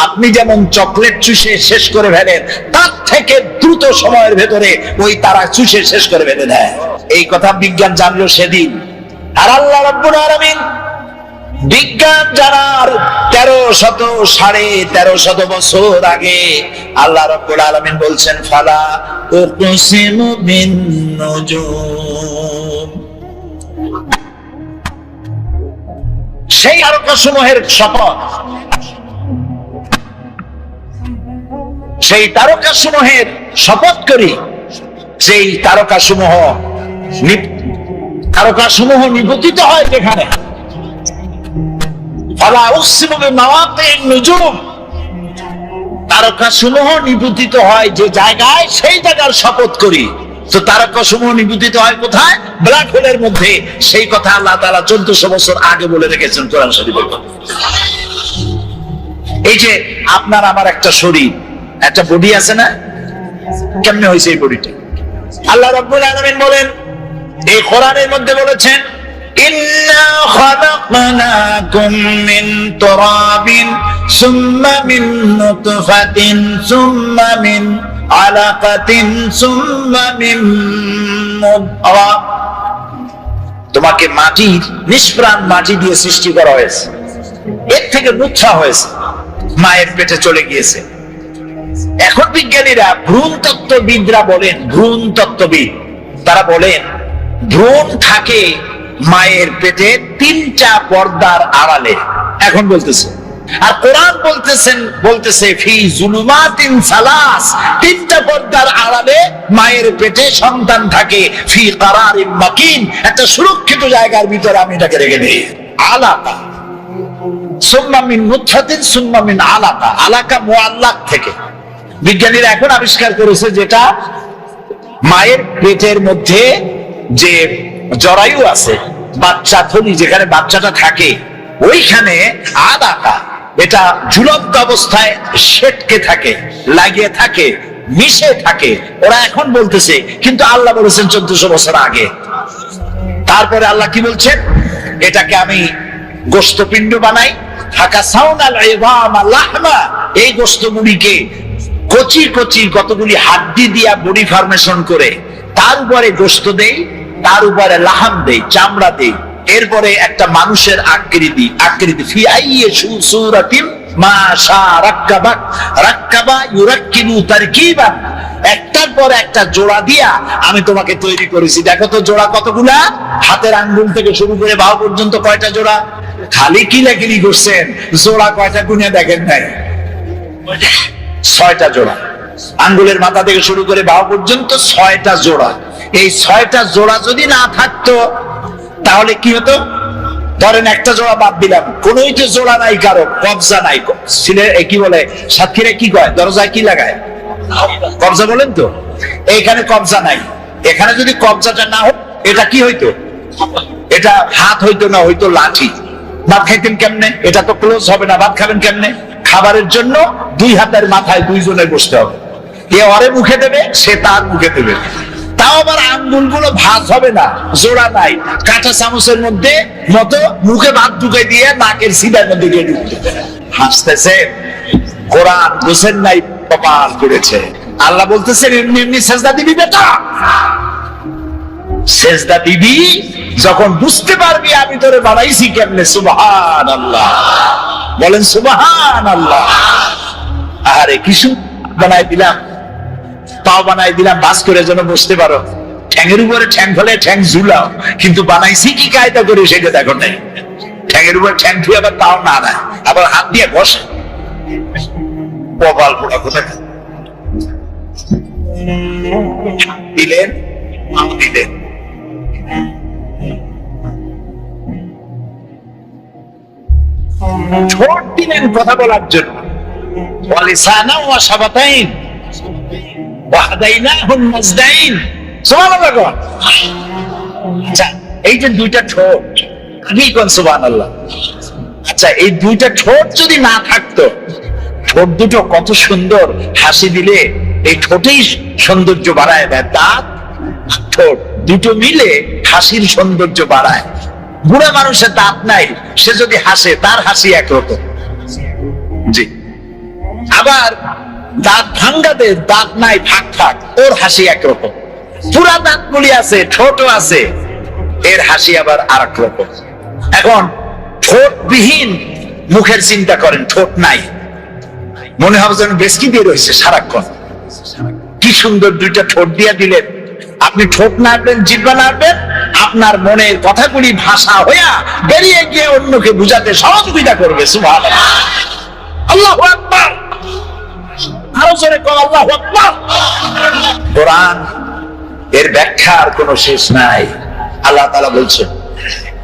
আপনি যেমন চকলেট চুষে শেষ করে ফেলেন, তার থেকে দ্রুত সময়ের ভেতরে ওই তারা চুষে শেষ করে ফেলে দেয়। এই কথা বিজ্ঞান জানলো সেদিন। আর আল্লাহ রাব্বুল আলামিন বিজ্ঞান জানার 1300 বছর আগে আল্লাহ রাব্বুল আলামিন বলছেন, ফালা উকসিমু বিন নুজুম, সেই তারকাসমূহের শপথ, সেই তারকাসমূহের শপথ করি, সেই তারকাসমূহ নিপতিত হয় যেখানে। তারকাসমূহ নিপতিত হয় যে জায়গায়, সেই জায়গার শপথ করি। তো তারকাসমূহ নিপতিত হয় কোথায়? ব্ল্যাক হোলের মধ্যে। সেই কথা আল্লাহ তাআলা 1400 বছর আগে বলে রেখেছেন কোরআন শরীফে। এই যে আপনার আমার একটা শরীর, একটা বডি আছে না? কেমনে হয়েছে এই বডিটা? আল্লাহ রাব্বুল আলামিন বলেন, এই কোরআনের মধ্যে বলেছেন, ইন্না খালাকনাকুম মিন তুরাবিন সুম্মা মিন নুতফাতিন সুম্মা মিন আলাকাতিন সুম্মা মিন মুদগা। তোমাকে মাটির, নিষ্প্রাণ মাটি দিয়ে সৃষ্টি করা হয়েছে, এর থেকে নুতফা হয়েছে, মায়ের পেটে চলে গিয়েছে। এখন বিজ্ঞানীরা, ভ্রূণ তত্ত্ববিদরা বলেন, ভ্রূণ তত্ত্ববিদ তারা বলেন, ভ্রূণ থাকে মায়ের পেটে 3টা পর্দার আড়ালে। এখন বলতেছে, আর কোরআন বলতেছে ফি জুলুমাতিন সালাস, 3টা পর্দার আড়ালে মায়ের পেটে সন্তান থাকে, ফি কারারিন মাকিন, একটা সুরক্ষিত জায়গার ভিতরে আমি এটাকে রেখে দেই। আলাকা, সুম্মা মিন নুতফাতিন সুম্মা মিন আলাকা, আলাকা মুআল্লাক থেকে। বিজ্ঞানীরা এখন আবিষ্কার করেছে, যেটা মায়ের পেটের মধ্যে যে জরায়ু আছে, বাচ্চা থলি, যেখানে বাচ্চাটা থাকে, ওইখানে আলাকা, এটা ঝুলন্ত অবস্থায় সেটকে থাকে, লাগিয়ে থাকে, মিশে থাকে। ওরা এখন বলতেছে, কিন্তু আল্লাহ বলেছেন 1400 বছর আগে। তারপরে আল্লাহ কি বলছেন? এটাকে আমি গোশতপিণ্ড বানাই, ফাকাসাউনাল ইযামা লাহমা, এই গোশতগুলিকে কচি কচি কতগুলি হাড্ডি দিয়া বডি ফরমেশন করে তার উপরে গোশত দেই, তার উপরে লাহাম দেই, চামড়া দেই, এরপরে একটা মানুষের আকৃতি ফি আইয়ি সূরাতিন মা শা রাক্কাবা, রাক্কাবা ইউরাক্কিবু তারকিবান, একটার পর একটা জোড়া দিয়া আমি তোমাকে তৈরি করেছি। দেখো তো জোড়া কতগুলা, হাতের আঙ্গুল থেকে শুরু করে বাহু পর্যন্ত কয়টা জোড়া? খালি কিলাকিলি করছেন, জোড়া কয়টা গুনে দেখেন নাই? 6টা জোড়া। আঙ্গুলের মাথা থেকে শুরু করে বাহু পর্যন্ত 6টা জোড়া। এই 6টা জোড়া যদি না থাকতো তাহলে কি হতো? ধরেন একটা জোড়া বাদ দিলাম, কোনোই তো জোড়া নাই, কারো কবজা নাই। কি বলে সাতক্ষীরা কি কয়, দরজায় কি লাগায়? কবজা বলেন তো। এইখানে কবজা নাই, এখানে যদি কবজাটা না হতো এটা কি হইতো? এটা হাত হইতো না, হইতো লাঠি। ভাত খাইতেন কেমনে? এটা তো ক্লোজ হবে না, ভাত খাবেন কেমনে? খাবারের জন্য 2 হাতের মাথায় 2 জনে বসতে হবে, এ ওরে মুখে দেবে, সে তার মুখে দেবে। তাও আবার আঙ্গুলগুলো ভাঁজ হবে না, জোড়া নাই, কাঁচা চামচের মধ্যে মতো মুখে ভাত ঢুকে দিয়ে নাকের সিধার মধ্যে গিয়ে ঢুকতে হাসতেছে। কোরআন বুঝেন নাই, কপাল করেছে। আল্লাহ বলতেছেন এমনি এমনি সেজদা দিবি বেটা, সেজদা দিবি যখন বুঝতে পারবি আমি তোরে বানাইছি কেমনে। সুবহানাল্লাহ, বলেন সুবহানাল্লাহ। আরে কিছু বানাই দিলাম, পাও বানাই দিলাম বাস করে যেন বসতে পারো, ঠ্যাঙের উপরে ঠ্যাং ফেলে ঠ্যাং ঝুলাও, কিন্তু বানাইছি কি কায়দা করে সেটা দেখো নাই। ঠ্যাঙের উপরে ঠ্যাং ধুয়ে আবার তাও না না, আবার হাত দিয়ে বসে, কপাল পোড়া কোথায় দিলেন, দিলেন। ঠোঁট দিলেন কথা বলার জন্য, ওয়ালিসানা ওয়া শাফাতাইন ওয়া হাদাইনাহুন নাজদাইন। সুবহানাল্লাহ। আচ্ছা, এই যে 2টা ঠোঁট, কি কোন সুবহানাল্লাহ। আচ্ছা, এই 2টা ঠোঁট যদি না থাকতো, ঠোঁট দুটো কত সুন্দর, হাসি দিলে এই ঠোঁটেই সৌন্দর্য বাড়ায় দেয়। দাঁত ঠোঁট দুটো মিলে হাসির সৌন্দর্য বাড়ায়। বুড়া মানুষের দাঁত নাই, সে যদি হাসে তার হাসি একরকম। জি, আবার দাঁত ভাঙ্গাদের দাঁত নাই, ফাঁক ফাঁক, ওর হাসি একরকম। পুরা দাঁত গুলি আছে, ঠোঁটও আছে, এর হাসি আবার আর এক রকম। এখন ঠোঁটবিহীন মুখের চিন্তা করেন, ঠোঁট নাই, মনে হবে যেন বেশকি দিয়ে রয়েছে সারাক্ষণ। কি সুন্দর 2টা ঠোঁট দিয়ে দিলেন। আপনি ঠোঁট নাড়বেন, জিহ্বা নাড়বেন, আপনার মনের কথাগুলি ভাষা হইয়া বেরিয়ে গিয়ে অন্যকে বুঝাতে সহযোগিতা করবে। সুবহানাল্লাহ, আল্লাহু আকবার। আরো জোরে কর আল্লাহু আকবার। কোরআন এর ব্যাখ্যার কোনো শেষ নাই। আল্লাহ তাআলা বলছেন,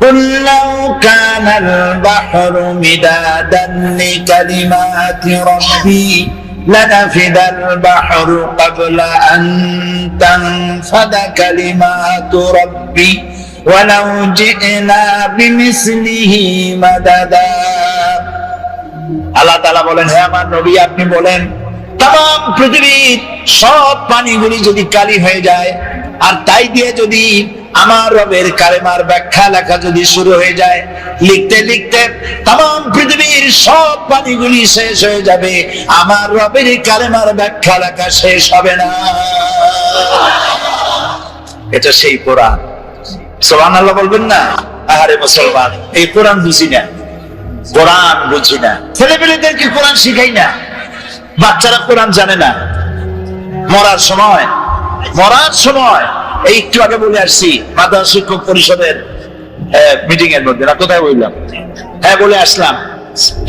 قُلْ لَوْ كَانَ الْبَحْرُ مِدَادًا لِكَلِمَاتِ رَبِّي لَنَفِدَ الْبَحْرُ قَبْلَ أَن تَنفَدَ كَلِمَاتُ رَبِّي وَلَوْ جِئْنَا بِمِثْلِهِ مَدَدًا। আল্লাহ তাআলা বলেন, হে আমার নবী আপনি বলেন, তাম পৃথিবীর সব পানিগুলি যদি কালি হয়ে যায়, আর তাই দিয়ে যদি আমার রবের কালেমার ব্যাখ্যা লেখা যদি শুরু হয়ে যায়, লিখতে লিখতে তাম পৃথিবীর সব পানিগুলি শেষ হয়ে যাবে, আমার রবের কালেমার ব্যাখ্যা লেখা শেষ হবে না। এটা সেই কোরআন। সুবহানাল্লাহ বলবেন না? আরে মুসলমান, এই কোরআন বুঝি না, কোরআন বুঝি না। ছেলেপেলেদেরকে কোরআন শিখাই না, বাচ্চারা কোরআন জানে না। মরার সময় এই একটু আগে বলে আসছি মাদ্রাসা শিক্ষক পরিষদের মিটিং এর মধ্যে, না কোথায় বললাম, হ্যাঁ বলে আসলাম,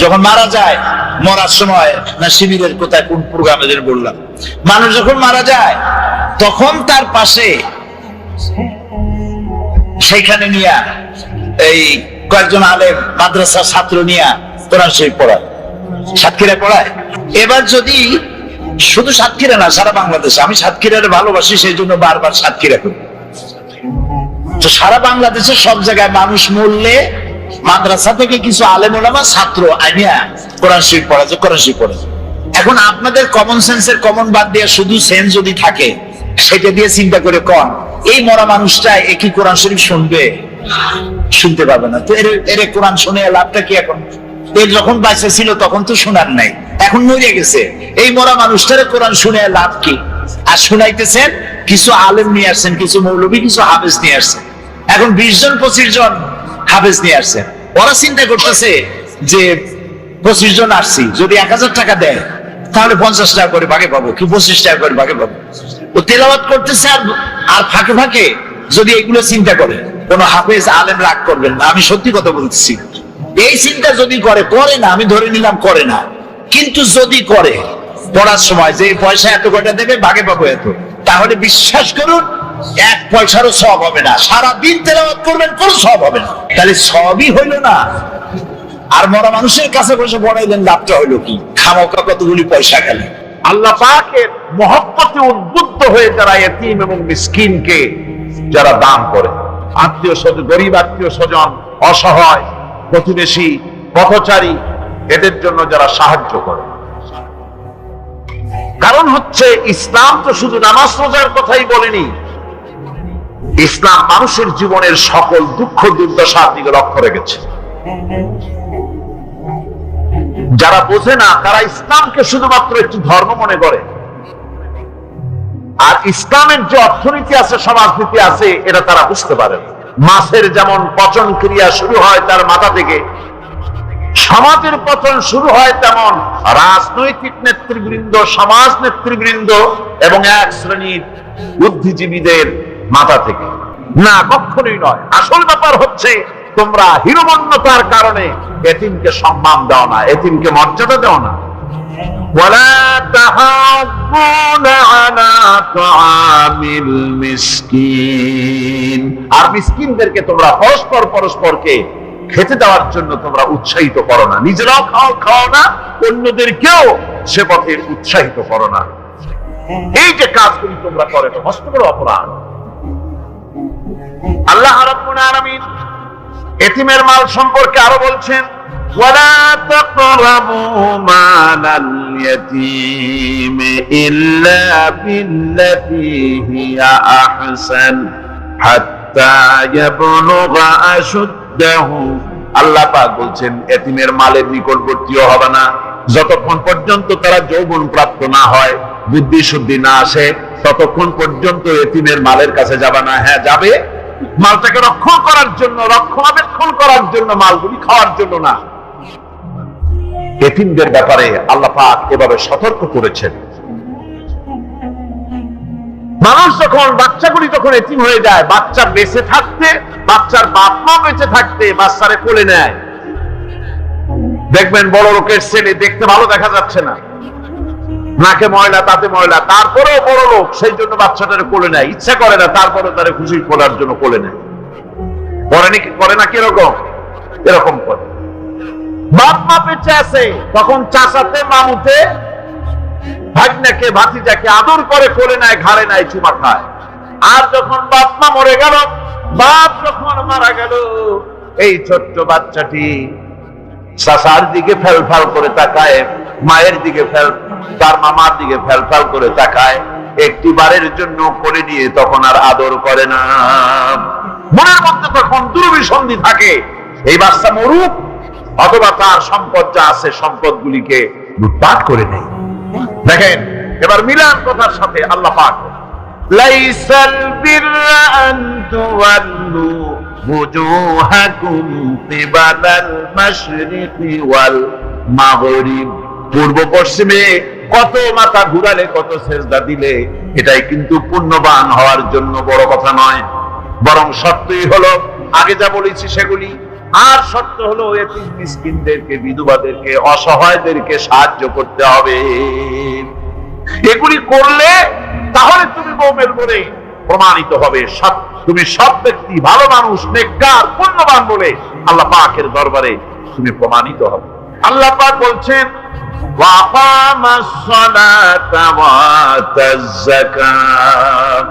যখন মারা যায়, মরার সময় না শিবিরের কোথায় কোন প্রোগ্রামে বললাম, মানুষ যখন মারা যায় তখন তার পাশে সেইখানে নিয়া এই কয়েকজন আলেম মাদ্রাসার ছাত্র নিয়া কোরআন শরীফ পড়ায়, সাতক্ষীরা পড়ায়। এবার যদি শুধু সাতক্ষীরা না, সারা বাংলাদেশে, আমি সাতক্ষীরার ভালোবাসি সেই জন্য বারবার সাতক্ষীরা করি, তো সারা বাংলাদেশে সব জায়গায় মানুষ মরলে মাদ্রাসা থেকে কিছু আলেম ওলামা ছাত্র আইনিয়া কোরআন শরীফ পড়াচ্ছে, কোরআন শরীফ পড়ে। এখন আপনাদের কমন সেন্সের কমন বাদ দিয়ে শুধু সেন্স যদি থাকে, সেটা দিয়ে চিন্তা করে কন, এই মরা মানুষটা একই কোরআন শরীফ শুনবে? শুনতে পাবে না। তো এর কোরআন শুনে লাভটা কি? এখন এর যখন বাচ্চা ছিল তখন তো শোনার নাই, এখন মরে গেছে। এই মরা মানুষটারে কোরআন শুনে লাভ কি? আর শুনাইতেছেন কিছু আলেম নিয়ে আসছেন, কিছু মৌলবী, কিছু হাফেজ নিয়ে আসছেন। এখন 20 জন 25 জন হাফেজ নিয়ে আসছেন। ওরা চিন্তা করতেছে যে 25 জন আসছি, যদি 1000 টাকা দেয় তাহলে 50 টাকা করে ভাগে পাবো, কি 25 টাকা করে ভাগে পাবো। ও তেলাওয়াত করতেছে আর ফাঁকে ফাঁকে যদি এগুলো চিন্তা করে, কোন হাফেজ আলেম রাগ করবেন না, আমি সত্যি কথা বলতেছি। এই চিন্তা যদি করে না, আমি ধরে নিলাম করে না, কিন্তু যদি করে পড়ার সময় যে পয়সা এত কয়টা দেবে ভাগে পাবো এত, তাহলে বিশ্বাস করুন 1 পয়সারও সওয়াব হবে না। সারাদিন তেলাওয়াত করবেন, কোনো সওয়াব হবে না। তাহলে সবই হইল না, আর মরা মানুষের কাছে বসে পড়াইলেন, লাভটা হইলো কি? খামোকা কতগুলি পয়সা গেল। আল্লাহ পাকের মহব্বতে উদ্বুদ্ধ হয়ে যারা এতিম এবং মিসকিনকে যারা দান করে, আত্মীয় স্বজন, গরিব আত্মীয় স্বজন, অসহায় প্রতিবেশী, পথচারী, এদের জন্য যারা সাহায্য করে। কারণ হচ্ছে ইসলাম তো শুধু নামাজ রোজার কথাই বলেনি, ইসলাম মানুষের জীবনের সকল দুঃখ দুর্দশার দিকে লক্ষ্য রেখেছে। যারা বোঝে না তারা ইসলামকে শুধুমাত্র একটি ধর্ম মনে করে, আর ইসলামের যে অর্থনীতি আছে, সমাজনীতি আছে, এটা তারা বুঝতে পারে না। মাছের যেমন পচন ক্রিয়া শুরু হয় তার মাথা থেকে, সমাজের পতন শুরু হয় তেমন রাজনৈতিক নেতৃবৃন্দ, সমাজ নেতৃবৃন্দ এবং এক শ্রেণীর বুদ্ধিজীবীদের মাথা থেকে। না, কখনোই নয়। আসল ব্যাপার হচ্ছে তোমরা হীনমন্যতার কারণে এতিমকে সম্মান দাও না, এতিমকে মর্যাদা দাও না। ওয়ালা তাহাব্বুনা আলা তাআমিল মিসকিন, আর মিসকিনদেরকে তোমরা পরস্পরকে খেতে দেওয়ার জন্য তোমরা উৎসাহিত করো না। নিজেরাও খাও না, অন্যদেরকেও সে পথে উৎসাহিত করো না। এই যে কাজগুলি তোমরা করো, এটা মস্ত বড় অপরাধ। আল্লাহ রাব্বুল আলামিন এতিমের মাল সম্পর্কে আরো বলছেন, ওয়ালা তাকরাবু মালাল ইয়াতীম ইল্লা বিল্লাতী হিয়া আহসান হাত্তা ইয়াবলুগা আশুদ্দাহু। আল্লাহ পাক বলছেন এতিমের মালের নিকটবর্তীও হবে না যতক্ষণ পর্যন্ত তারা যৌবন প্রাপ্ত না হয়, বুদ্ধি শুদ্ধি না আসে, ততক্ষণ পর্যন্ত এতিমের মালের কাছে যাবে না। হ্যাঁ যাবে, মালটাকে রক্ষণাবেক্ষণ করার জন্য, মালগুলি খাওয়ার জন্য না। এতিমদের ব্যাপারে আল্লাহ পাক এভাবে সতর্ক করেছেন। মানুষ যখন, বাচ্চাগুলি যখন এতিম হয়ে যায়, বাচ্চা বেঁচে থাকতে, বাচ্চার বাপ মা বেঁচে থাকতে বাচ্চারে কোলে নেয়। দেখবেন বড় লোকের ছেলে দেখতে ভালো দেখা যাচ্ছে না, নাকে ময়লা, তাতে ময়লা, তারপরেও বড় লোক, সেই জন্য বাচ্চাটারে কোলে নেয়। ইচ্ছা করে না, তারপরে তারা খুশি করার জন্য কোলে নেয়। করে না কিরকম? এরকম করে। বাপ মা বেঁচে আছে, তখন চাচাতে, মামুতে, ভাগ্নাকে, ভাতিজাকে আদর করে কোলে নেয়, ঘাড়ে নেয়, চুমা খায়। আর যখন বাপ মা মরে গেল, বাপ যখন মারা গেল, এই ছোট্ট বাচ্চাটি চাচার দিকে ফেলফাল করে তাকায়, মায়ের দিকে তার মামার দিকে ফেলফাল করে তাকায়, একটি বারের জন্য কোলে নিয়ে তখন আর আদর করে না। মনের মধ্যে তখন দুর্বিসন্ধি থাকে, এই বাচ্চা মরুক, অথবা তার সম্পদ যা আছে সম্পদগুলিকে লুটপাট করে নেয়। দেখেন এবার মিলান কথার সাথে আল্লাহ পাক, লাইসাল বিররা আন তুওয়াল্লু ওয়াজুহাকুম কিবালাল মাশরিকি ওয়াল মাগরিব। পূর্ব পশ্চিমে কত মাথা ঘুরালে, কত সেজদা দিলে, এটাই কিন্তু পুণ্যবান হওয়ার জন্য বড় কথা নয়। বরং সত্যই হলো আগে যা বলেছি সেগুলি, আর সত্য হলো এতিম মিসকিনদেরকে, বিধবাদেরকে, অসহায়দেরকে সাহায্য করতে হবে। এগুলি করলে তাহলে তুমি মুমিন বলে প্রমাণিত হবে, তুমি সৎ ব্যক্তি, ভালো মানুষ, নেককার, পুণ্যবান বলে আল্লাহ পাকের দরবারে তুমি প্রমাণিত হবে। আল্লাহ পাক বলছেন, ওয়াকামাস সালাতা ওয়া আতাজ যাকাত।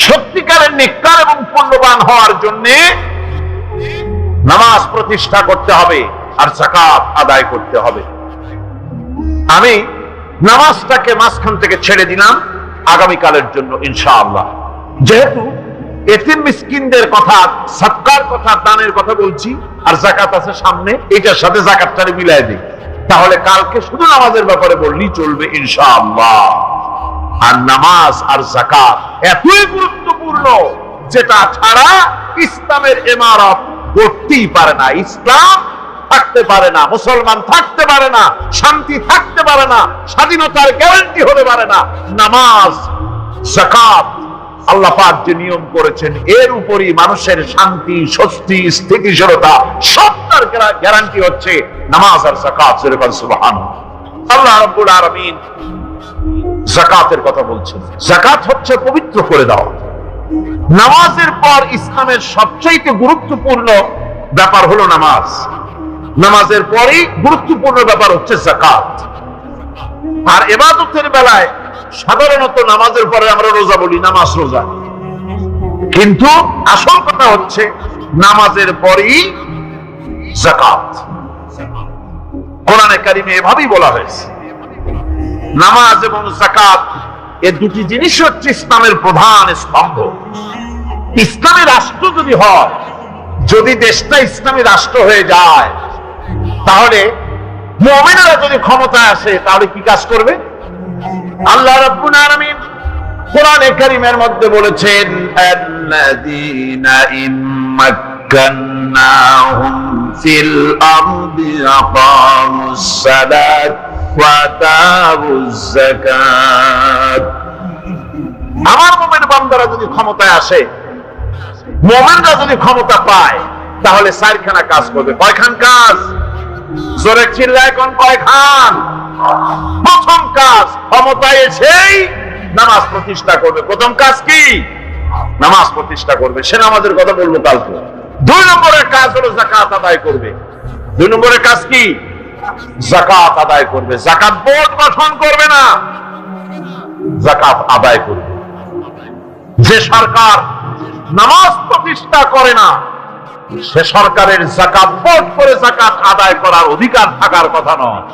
সত্যিকারের নেককার এবং পুণ্যবান হওয়ার জন্য নামাজ প্রতিষ্ঠা করতে হবে আর যাকাত আদায় করতে হবে। আমি নামাজটাকে মাঝখান থেকে ছেড়ে দিলাম আগামীকালের জন্য ইনশাআল্লাহ। যেহেতু এতিম মিসকিনদের কথা, সাদকার কথা, দানের কথা বলছি, আর যাকাত আছে সামনে, এটার সাথে যাকাতটারে মিলাই দিই, তাহলে কালকে শুধু নামাজের ব্যাপারে বললেই চলবে ইনশাআল্লাহ। আর নামাজ আর যাকাত এতই গুরুত্বপূর্ণ, যেটা ছাড়া ইসলামের ইমারত গড়তেই পারে না, ইসলাম থাকতে পারে না, মুসলমান থাকতে পারে না, শান্তি থাকতে পারে না, স্বাধীনতার গ্যারান্টি হতে পারে না। নামাজ, যাকাত আল্লাহ পাক যে নিয়ম করেছেন, এর উপরই মানুষের শান্তি, স্বস্তি, স্থিতিশীলতা সবটার গ্যারান্টি হচ্ছে নামাজ আর যাকাত। সুবহানাল্লাহ। আল্লাহ রাব্বুল আলামিন যাকাতের কথা বলছেন। যাকাত হচ্ছে পবিত্র করে দেওয়া। নামাজের পর ইসলামের সবচেয়ে গুরুত্বপূর্ণ ব্যাপার হলো নামাজ, নামাজের পরেই গুরুত্বপূর্ণ ব্যাপার হচ্ছে যাকাত। আর ইবাদতের বেলায় সাধারণত নামাজের পরে আমরা রোজা বলি, নামাজ রোজা, কিন্তু আসল কথা হচ্ছে নামাজের পরেই যাকাত। কোরআনে কারিমে এভাবেই বলা হয়েছে। নামাজ এবং যাকাত এই দুটি জিনিস হচ্ছে ইসলামের প্রধান স্তম্ভ। ইসলামী রাষ্ট্র যদি হয়, যদি দেশটা ইসলামী রাষ্ট্র হয়ে যায়, তাহলে মুমিনেরা যদি ক্ষমতায় আসে, তাহলে কি কাজ করবে? আল্লাহ রাব্বুল আলামিন কোরআনে কারীমের মধ্যে বলেছেন, আল্লাযীনা ইম্মাক্কান্নাহুম ফিল আরদি আকামুস সালাত ওয়া আতাউজ যাকাত। আমার মুমিন বান্দারা যদি ক্ষমতায় আসে, মুমিনরা যদি ক্ষমতা পায়, তাহলে চারখানা কাজ করবে। কয়খান কাজ? জোরে চিল্লায় কোন কয়খান? প্রথম কাজ, ক্ষমতায় এসেই নামাজ প্রতিষ্ঠা করবে। প্রথম কাজ কি? নামাজ প্রতিষ্ঠা করবে। সে নামাজের কথা বলবো কালকে। 2 নম্বরের কাজ হলো যাকাত আদায় করবে। 2 নম্বরের কাজ কি? যাকাত আদায় করবে। যাকাত বোর্ড গঠন করবে না, যাকাত আদায় করবে। যে সরকার নামাজ প্রতিষ্ঠা করে না, সে সরকারের যাকাত বোর্ড করে যাকাত আদায় করার অধিকার থাকার কথা নয়।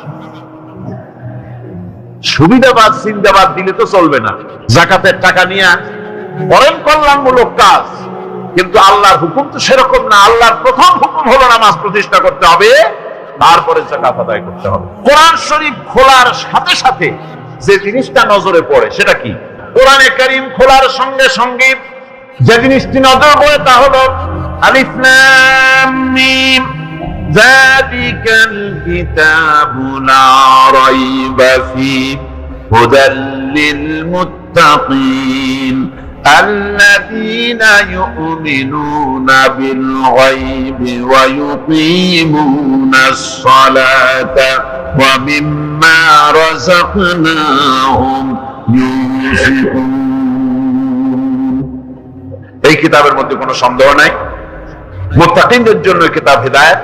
সুবিধাবাদ সিন্দাবাদ দিলে তো চলবে না। যাকাতের টাকা নিয়ে করেন কল্যাণমূলক কাজ, কিন্তু আল্লাহর হুকুম তো সেরকম না। আল্লাহর প্রথম হুকুম হলো নামাজ প্রতিষ্ঠা করতে হবে, তারপরে যাকাত আদায় করতে হবে। কোরআন শরীফ খোলার সাথে সাথে যে জিনিসটা নজরে পড়ে, সেটা কি? কোরআনে কারীম খোলার সঙ্গে সঙ্গে যে জিনিসটি নজরে পড়ে, তা হলো আলিফ লাম মিম যালিকাল কিতাবু লা রাইবা ফীহি হুদাল লিল মুত্তাকিন আল্লাযীনা ইউমিনুনা বিল গায়বি ওয়া ইউকিমুনাস সালাতা ওয়া মিম্মা রাযাকনাহুম ইউনফিকুন। এই কিতাবের মধ্যে কোনো সন্দেহ নাই, মুত্তাকিনদের জন্য কিতাব হেদায়েত,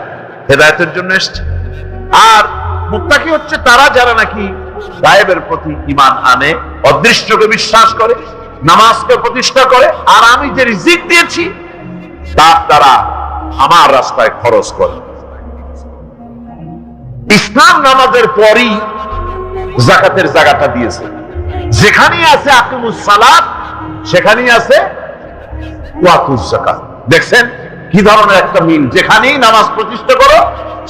হেদায়েতের জন্য এসেছে। আর মুত্তাকি হচ্ছে তারা যারা নাকি গায়েবের প্রতি ঈমান আনে, অদৃশ্যকে বিশ্বাস করে, নামাজকে প্রতিষ্ঠা করে, আর আমি যে রিজিক দিয়েছি তার দ্বারা আমার রাস্তায় খরচ করে। ইসলাম নামাজের পরই যাকাতের জায়গাটা দিয়েছে। যেখানেই আছে আকিমুস সালাত, সেখানেই আছে ওয়াতুজ যাকাত। দেখছেন কি ধরনের একটা মিল? যেখানেই নামাজ প্রতিষ্ঠা করো,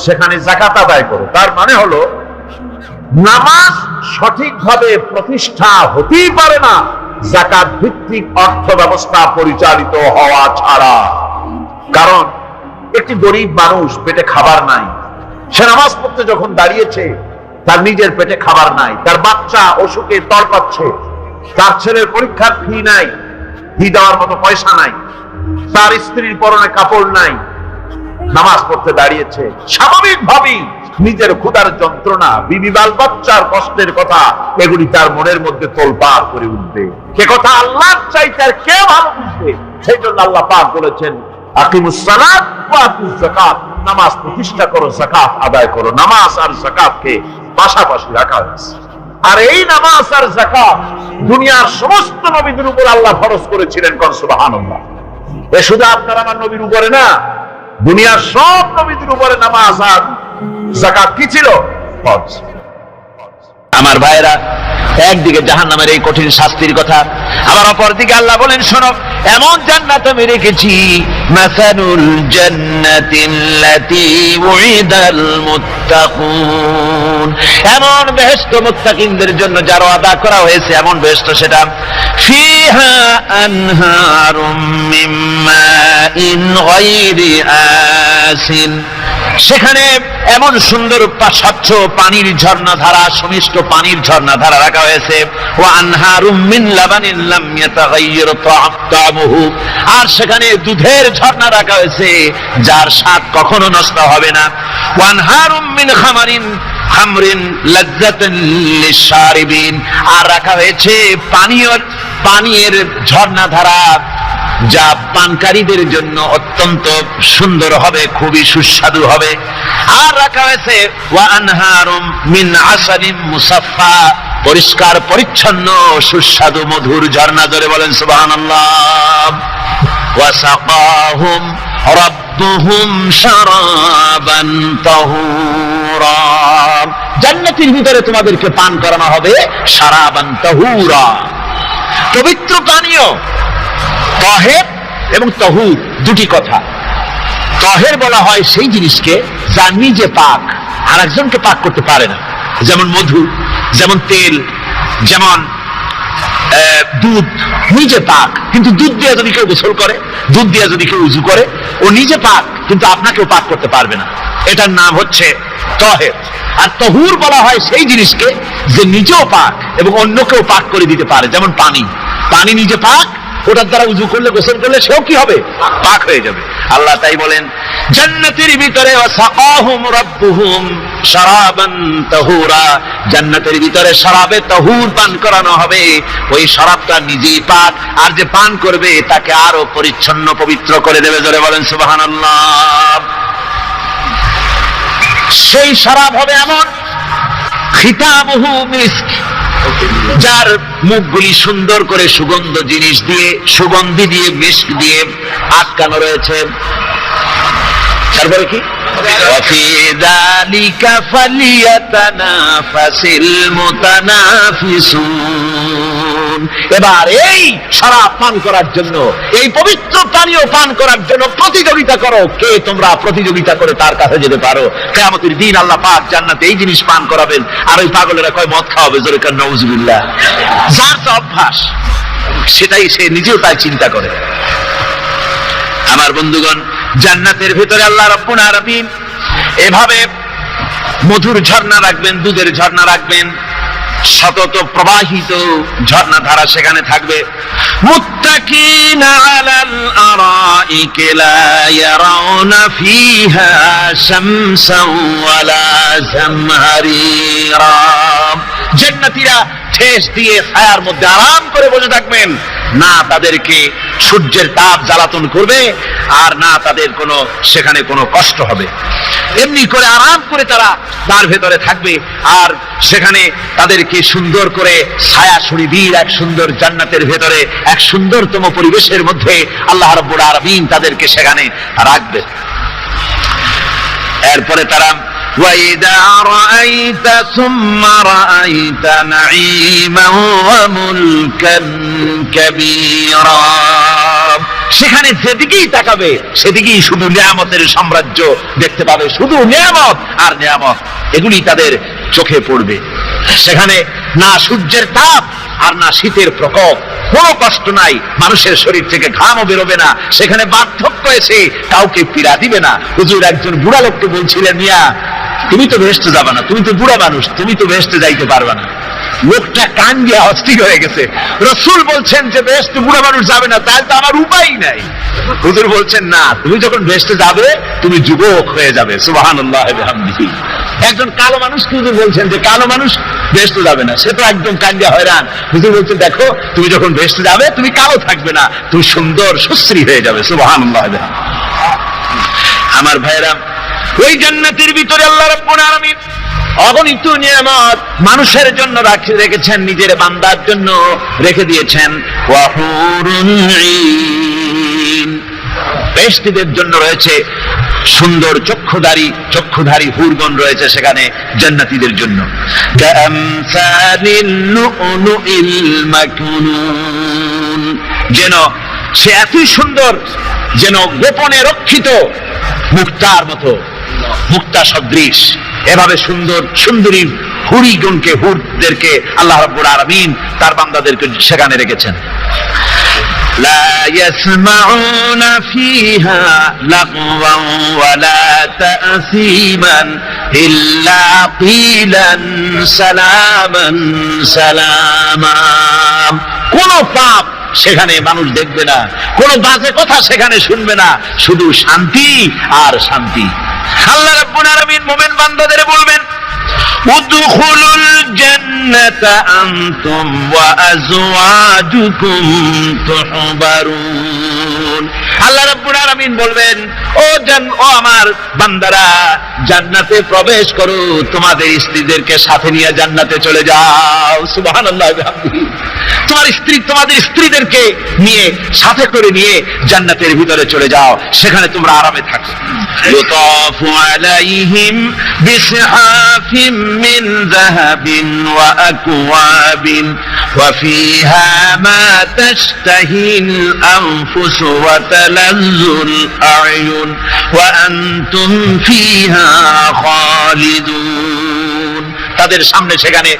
সেখানে যাকাত আদায় করো। তার মানে হলো নামাজ সঠিকভাবে প্রতিষ্ঠা হতেই পারে না যাকাত ভিত্তিক অর্থ ব্যবস্থা পরিচালিত হওয়া ছাড়া। কারণ একটি গরিব মানুষ, পেটে খাবার নাই, সে নামাজ পড়তে যখন দাঁড়িয়েছে, তার নিজের পেটে খাবার নাই, তার বাচ্চা অসুখে তড়পাচ্ছে, তার ছেলের পরীক্ষার ফি নাই, ফি দেওয়ার মতো পয়সা নাই, তার স্ত্রীর পরনে কাপড় নাই, নামাজ পড়তে দাঁড়িয়েছে, স্বাভাবিকভাবেই নিজের ক্ষুধার যন্ত্রণা, বিবি বাল বাচ্চার কষ্টের কথা, এগুলি তার মনের মধ্যে তোলপাড় করে উঠবে। সে কথা আল্লাহর চাইতে আর কে ভালো বুঝবে? সেই জন্য আল্লাহ পাক বলেছেন, আকিমুস সালাত ওয়া আতুজ যাকাত, নামাজ প্রতিষ্ঠা করো, যাকাত আদায় করো। নামাজ আর যাকাতকে পাশাপাশি রাখা হয়েছে। আর এই নামাজ আর যাকাত দুনিয়ার সমস্ত নবীদের উপর আল্লাহ ফরজ করেছিলেন। কোন সুবহানাল্লাহ। এ শুধু আপনার আমার নবীর উপরে না, দুনিয়ার সব নবীদের উপরে নামাজ আর যাকাত কি ছিল? ফরজ। আমার ভাইরা, একদিকে জাহান্নামের এই কঠিন শাস্তির কথা, আবার অপরদিকে আল্লাহ বলেন, শোনো এমন জান্নাত আমি রেখেছি, মাসালুল জান্নাতিল্লাতী উইদাল মুত্তাকুন, এমন বেহেশত মুত্তাকিনদের জন্য যার ওয়াদা করা হয়েছে এমন বেহেশত, সেটা ফিহা আনহারুম মিন মাইন গায়রি আসিন, সেখানে এমন সুন্দর স্বচ্ছ পানির ঝর্ণাধারা, সুমিষ্ট পানির ঝর্ণাধারা রাখা হয়েছে। ওয়া আনহারুম মিন লাবানিন লাম ইয়াতাগায়্যার তা'আমুহু, আর সেখানে দুধের ঝর্ণা রাখা হয়েছে যার স্বাদ কখনো নষ্ট হবে না। ওয়া আনহারুম মিন খামরিন লাযযাতান লিশ-শারিবিন, আর রাখা হয়েছে পানীয়ের ঝর্ণাধারা যা পানকারীদের জন্য অত্যন্ত সুন্দর হবে, খুবই সুস্বাদু হবে। আর রাখা হয়েছে ওয়া আনহারুম মিন আসালিম মুসাফফা, পরিষ্কার পরিচ্ছন্ন সুস্বাদু মধুর ঝর্ণা। ধরে বলেন সুবহানাল্লাহ। ওয়া সাকাহুম রাব্বুহুম শারাবান তাহুরা, জান্নাতের ভিতরে তোমাদেরকে পান করানো হবে শারাবান তাহুরা, পবিত্র পানীয়। তাহের এবং তাহুর দুটি কথা। তাহের বলা হয় সেই জিনিসকে যা নিজে পাক, আর একজনকে পাক করতে পারে না, যেমন মধু, যেমন তেল, যেমন দুধ নিজে পাক, কিন্তু দুধ দিয়ে যদি কেউ গোসল করে, দুধ দিয়ে যদি কেউ উযু করে, ও নিজে পাক কিন্তু আপনাকেও পাক করতে পারবে না। এটার নাম হচ্ছে তাহের। আর তাহুর বলা হয় সেই জিনিসকে যে নিজেও পাক এবং অন্যকেও পাক করে দিতে পারে, যেমন পানি। পানি নিজে পাক, ওটার দ্বারা উযু করলে, গোসল করলে সেও কি হবে? পাক হয়ে যাবে। আল্লাহ তাই বলেন জান্নাতের ভিতরে ওয়াসাকাহুম রাব্বুহুম শারাবান তাহুরা, জান্নাতের ভিতরে শরাবে তাহুর পান করানো হবে। ওই শরাবটা নিজেই পাক, আর যে পান করবে তাকে আরো পরিচ্ছন্ন পবিত্র করে দেবে। জোরে বলেন সুবহানাল্লাহ। সেই শরাব হবে এমন খিতামুহু মিস্ক, যার মুখগুলি সুন্দর করে সুগন্ধ জিনিস দিয়ে, সুগন্ধি দিয়ে, মিস্ক দিয়ে আটকানো রয়েছে। তারপরে কি? ওয়াফি যালিকা ফালিয়াতানাফাসিল মুতানাফিসুন, এবার এই শরাব পান করার জন্য, এই পবিত্র পানীয় পান করার জন্য প্রতিযোগিতা করো। কে তোমরা প্রতিযোগিতা করে তার কাছে যেতে পারো? কিয়ামতের দিন আল্লাহ পাক জান্নাতে এই জিনিস পান করাবেন, আর ওই পাগলেরা কয় মদ খাওয়াবে। জোরে কান নাউযুবিল্লাহ। যার তো অভ্যাস, সেটাই সে নিজেও তাই চিন্তা করে। আমার বন্ধুগণ, জান্নাতের ভিতরে আল্লাহ রাব্বুল আলামিন এভাবে মধুর ঝর্ণা রাখবেন, দুধের ঝর্ণা রাখবেন, সতত প্রবাহিত ঝর্ণাধারা সেখানে থাকবে। মুত্তাকিনা আলাল আরাইকি লা ইয়ারাউনা ফিহা শামসান ওয়ালা জামহারিরা, জান্নাতীরা ঠেস দিয়ে ছায়ার মধ্যে আরাম করে বসে থাকবেন, না তাদেরকে সূর্যের তাপ জ্বালাতন করবে, আর না তাদের সেখানে কোনো কষ্ট হবে। এমনি করে আরাম করে তারা তার ভেতরে থাকবে, আর সেখানে তাদেরকে সুন্দর করে ছায়া সুনিবিড় এক সুন্দর জান্নাতের ভেতরে এক সুন্দরতম পরিবেশের মধ্যে আল্লাহ রাব্বুল আলামিন তাদেরকে সেখানে রাখবে। এরপরে তারা وَإِذَا رَأَيْتَ ثُمَّ رَأَيْتَ نَعِيمًا وَمُلْكًا كَبِيرًا, সেখানে যেদিকেই তাকাবে সেদিকেই শুধু নিয়ামতের সাম্রাজ্য দেখতে পাবে, শুধু নিয়ামত আর নিয়ামত, এগুলি তাদের চোখে পড়বে। সেখানে না সূর্যের তাপ আর না শীতের প্রকোপ, কোনো কষ্ট নাই, মানুষের শরীর থেকে ঘামও বেরোবে না, সেখানে বার্ধক্য এসে কাউকে পীড়া দিবে না। হুজুর একজন বুড়া লোককে বলছিলেন, মিয়া তুমি তো বেহেশতে যাবে না, তুমি তো বুড়া মানুষ, তুমি তো বেহেশতে যাইতে পারবে না। লোকটা কান দিয়ে অস্থির হয়ে গেছে। রাসূল বলছেন যে বেহেশতে বুড়া মানুষ যাবে না, তাহলে তো আমার উপায় নাই। হুজুর বলছেন না, তুমি যখন বেহেশতে যাবে তুমি যুবক হয়ে যাবে। সুবহানাল্লাহ ওয়া বিহামদিহি। একজন কালো মানুষ হুজুর বলছেন যে কালো মানুষ বেহেশতে যাবে না, সে তো একদম কান দিয়ে হয়রান। হুজুর বলছেন দেখো তুমি যখন বেহেশতে যাবে তুমি কালো থাকবে না, তুমি সুন্দর সুশ্রী হয়ে যাবে। সুবহানাল্লাহ ওয়া বিহামদিহি। আমার ভাইরা, ওই জান্নাতের ভিতরে আল্লাহ রাব্বুল আলামিন অগণিত নিয়ামত মানুষের জন্য রেখেছেন, নিজের বান্দার জন্য রেখে দিয়েছেন। ওয়া হুরুল ঈন, বেহেশতীদের জন্য রয়েছে সুন্দর চক্ষুধারী হুরগণ রয়েছে সেখানে জান্নাতীদের জন্য। কামসালিল লুলুইল মাকনুন, যেন সে এতই সুন্দর যেন গোপনে রক্ষিত মুক্তার মতো, মুক্তা সদৃশ। এভাবে সুন্দর সুন্দরী হুরিগণকে, হুরদেরকে আল্লাহ রাব্বুল আলামিন তার বান্দাদেরকে সেখানে রেখেছেন। লা ইয়াসমাউনা ফিহা লাগওয়ান ওয়ালা তাসীমান ইল্লা কিলান সালামান সালামা। কোন পাপ সেখানে মানুষ দেখবে না, কোন বাজে কথা সেখানে শুনবে না, শুধু শান্তি আর শান্তি। আল্লাহ রাব্বুল আলামিন মুমিন বান্দাদের বলবেন, উদখুলুল জান্নাতা আনতুম ওয়া আজওয়াজুকুম তুহবারুন। আল্লাহ রাব্বুল আলামিন বলবেন, ও আমার বান্দারা, জান্নাতে প্রবেশ করো, তোমাদের স্ত্রীদেরকে সাথে নিয়ে জান্নাতে চলে যাও। সুবহানাল্লাহ। তোমার স্ত্রী, তোমাদের স্ত্রীদেরকে নিয়ে, সাথে করে নিয়ে জান্নাতের ভিতরে চলে যাও, সেখানে তোমরা আরামে থাকো। ইউতাফু আলাইহিম বিসহাফিম মিন যাহাবিন ওয়া আকওয়াবিন ওয়া ফিহা মা তাশতাহিল আনফুস ওয়া তালাজ্জুল আ'য়ুন ওয়া আনতুম ফিহা খালিদুন। তাদের সামনে সেখানে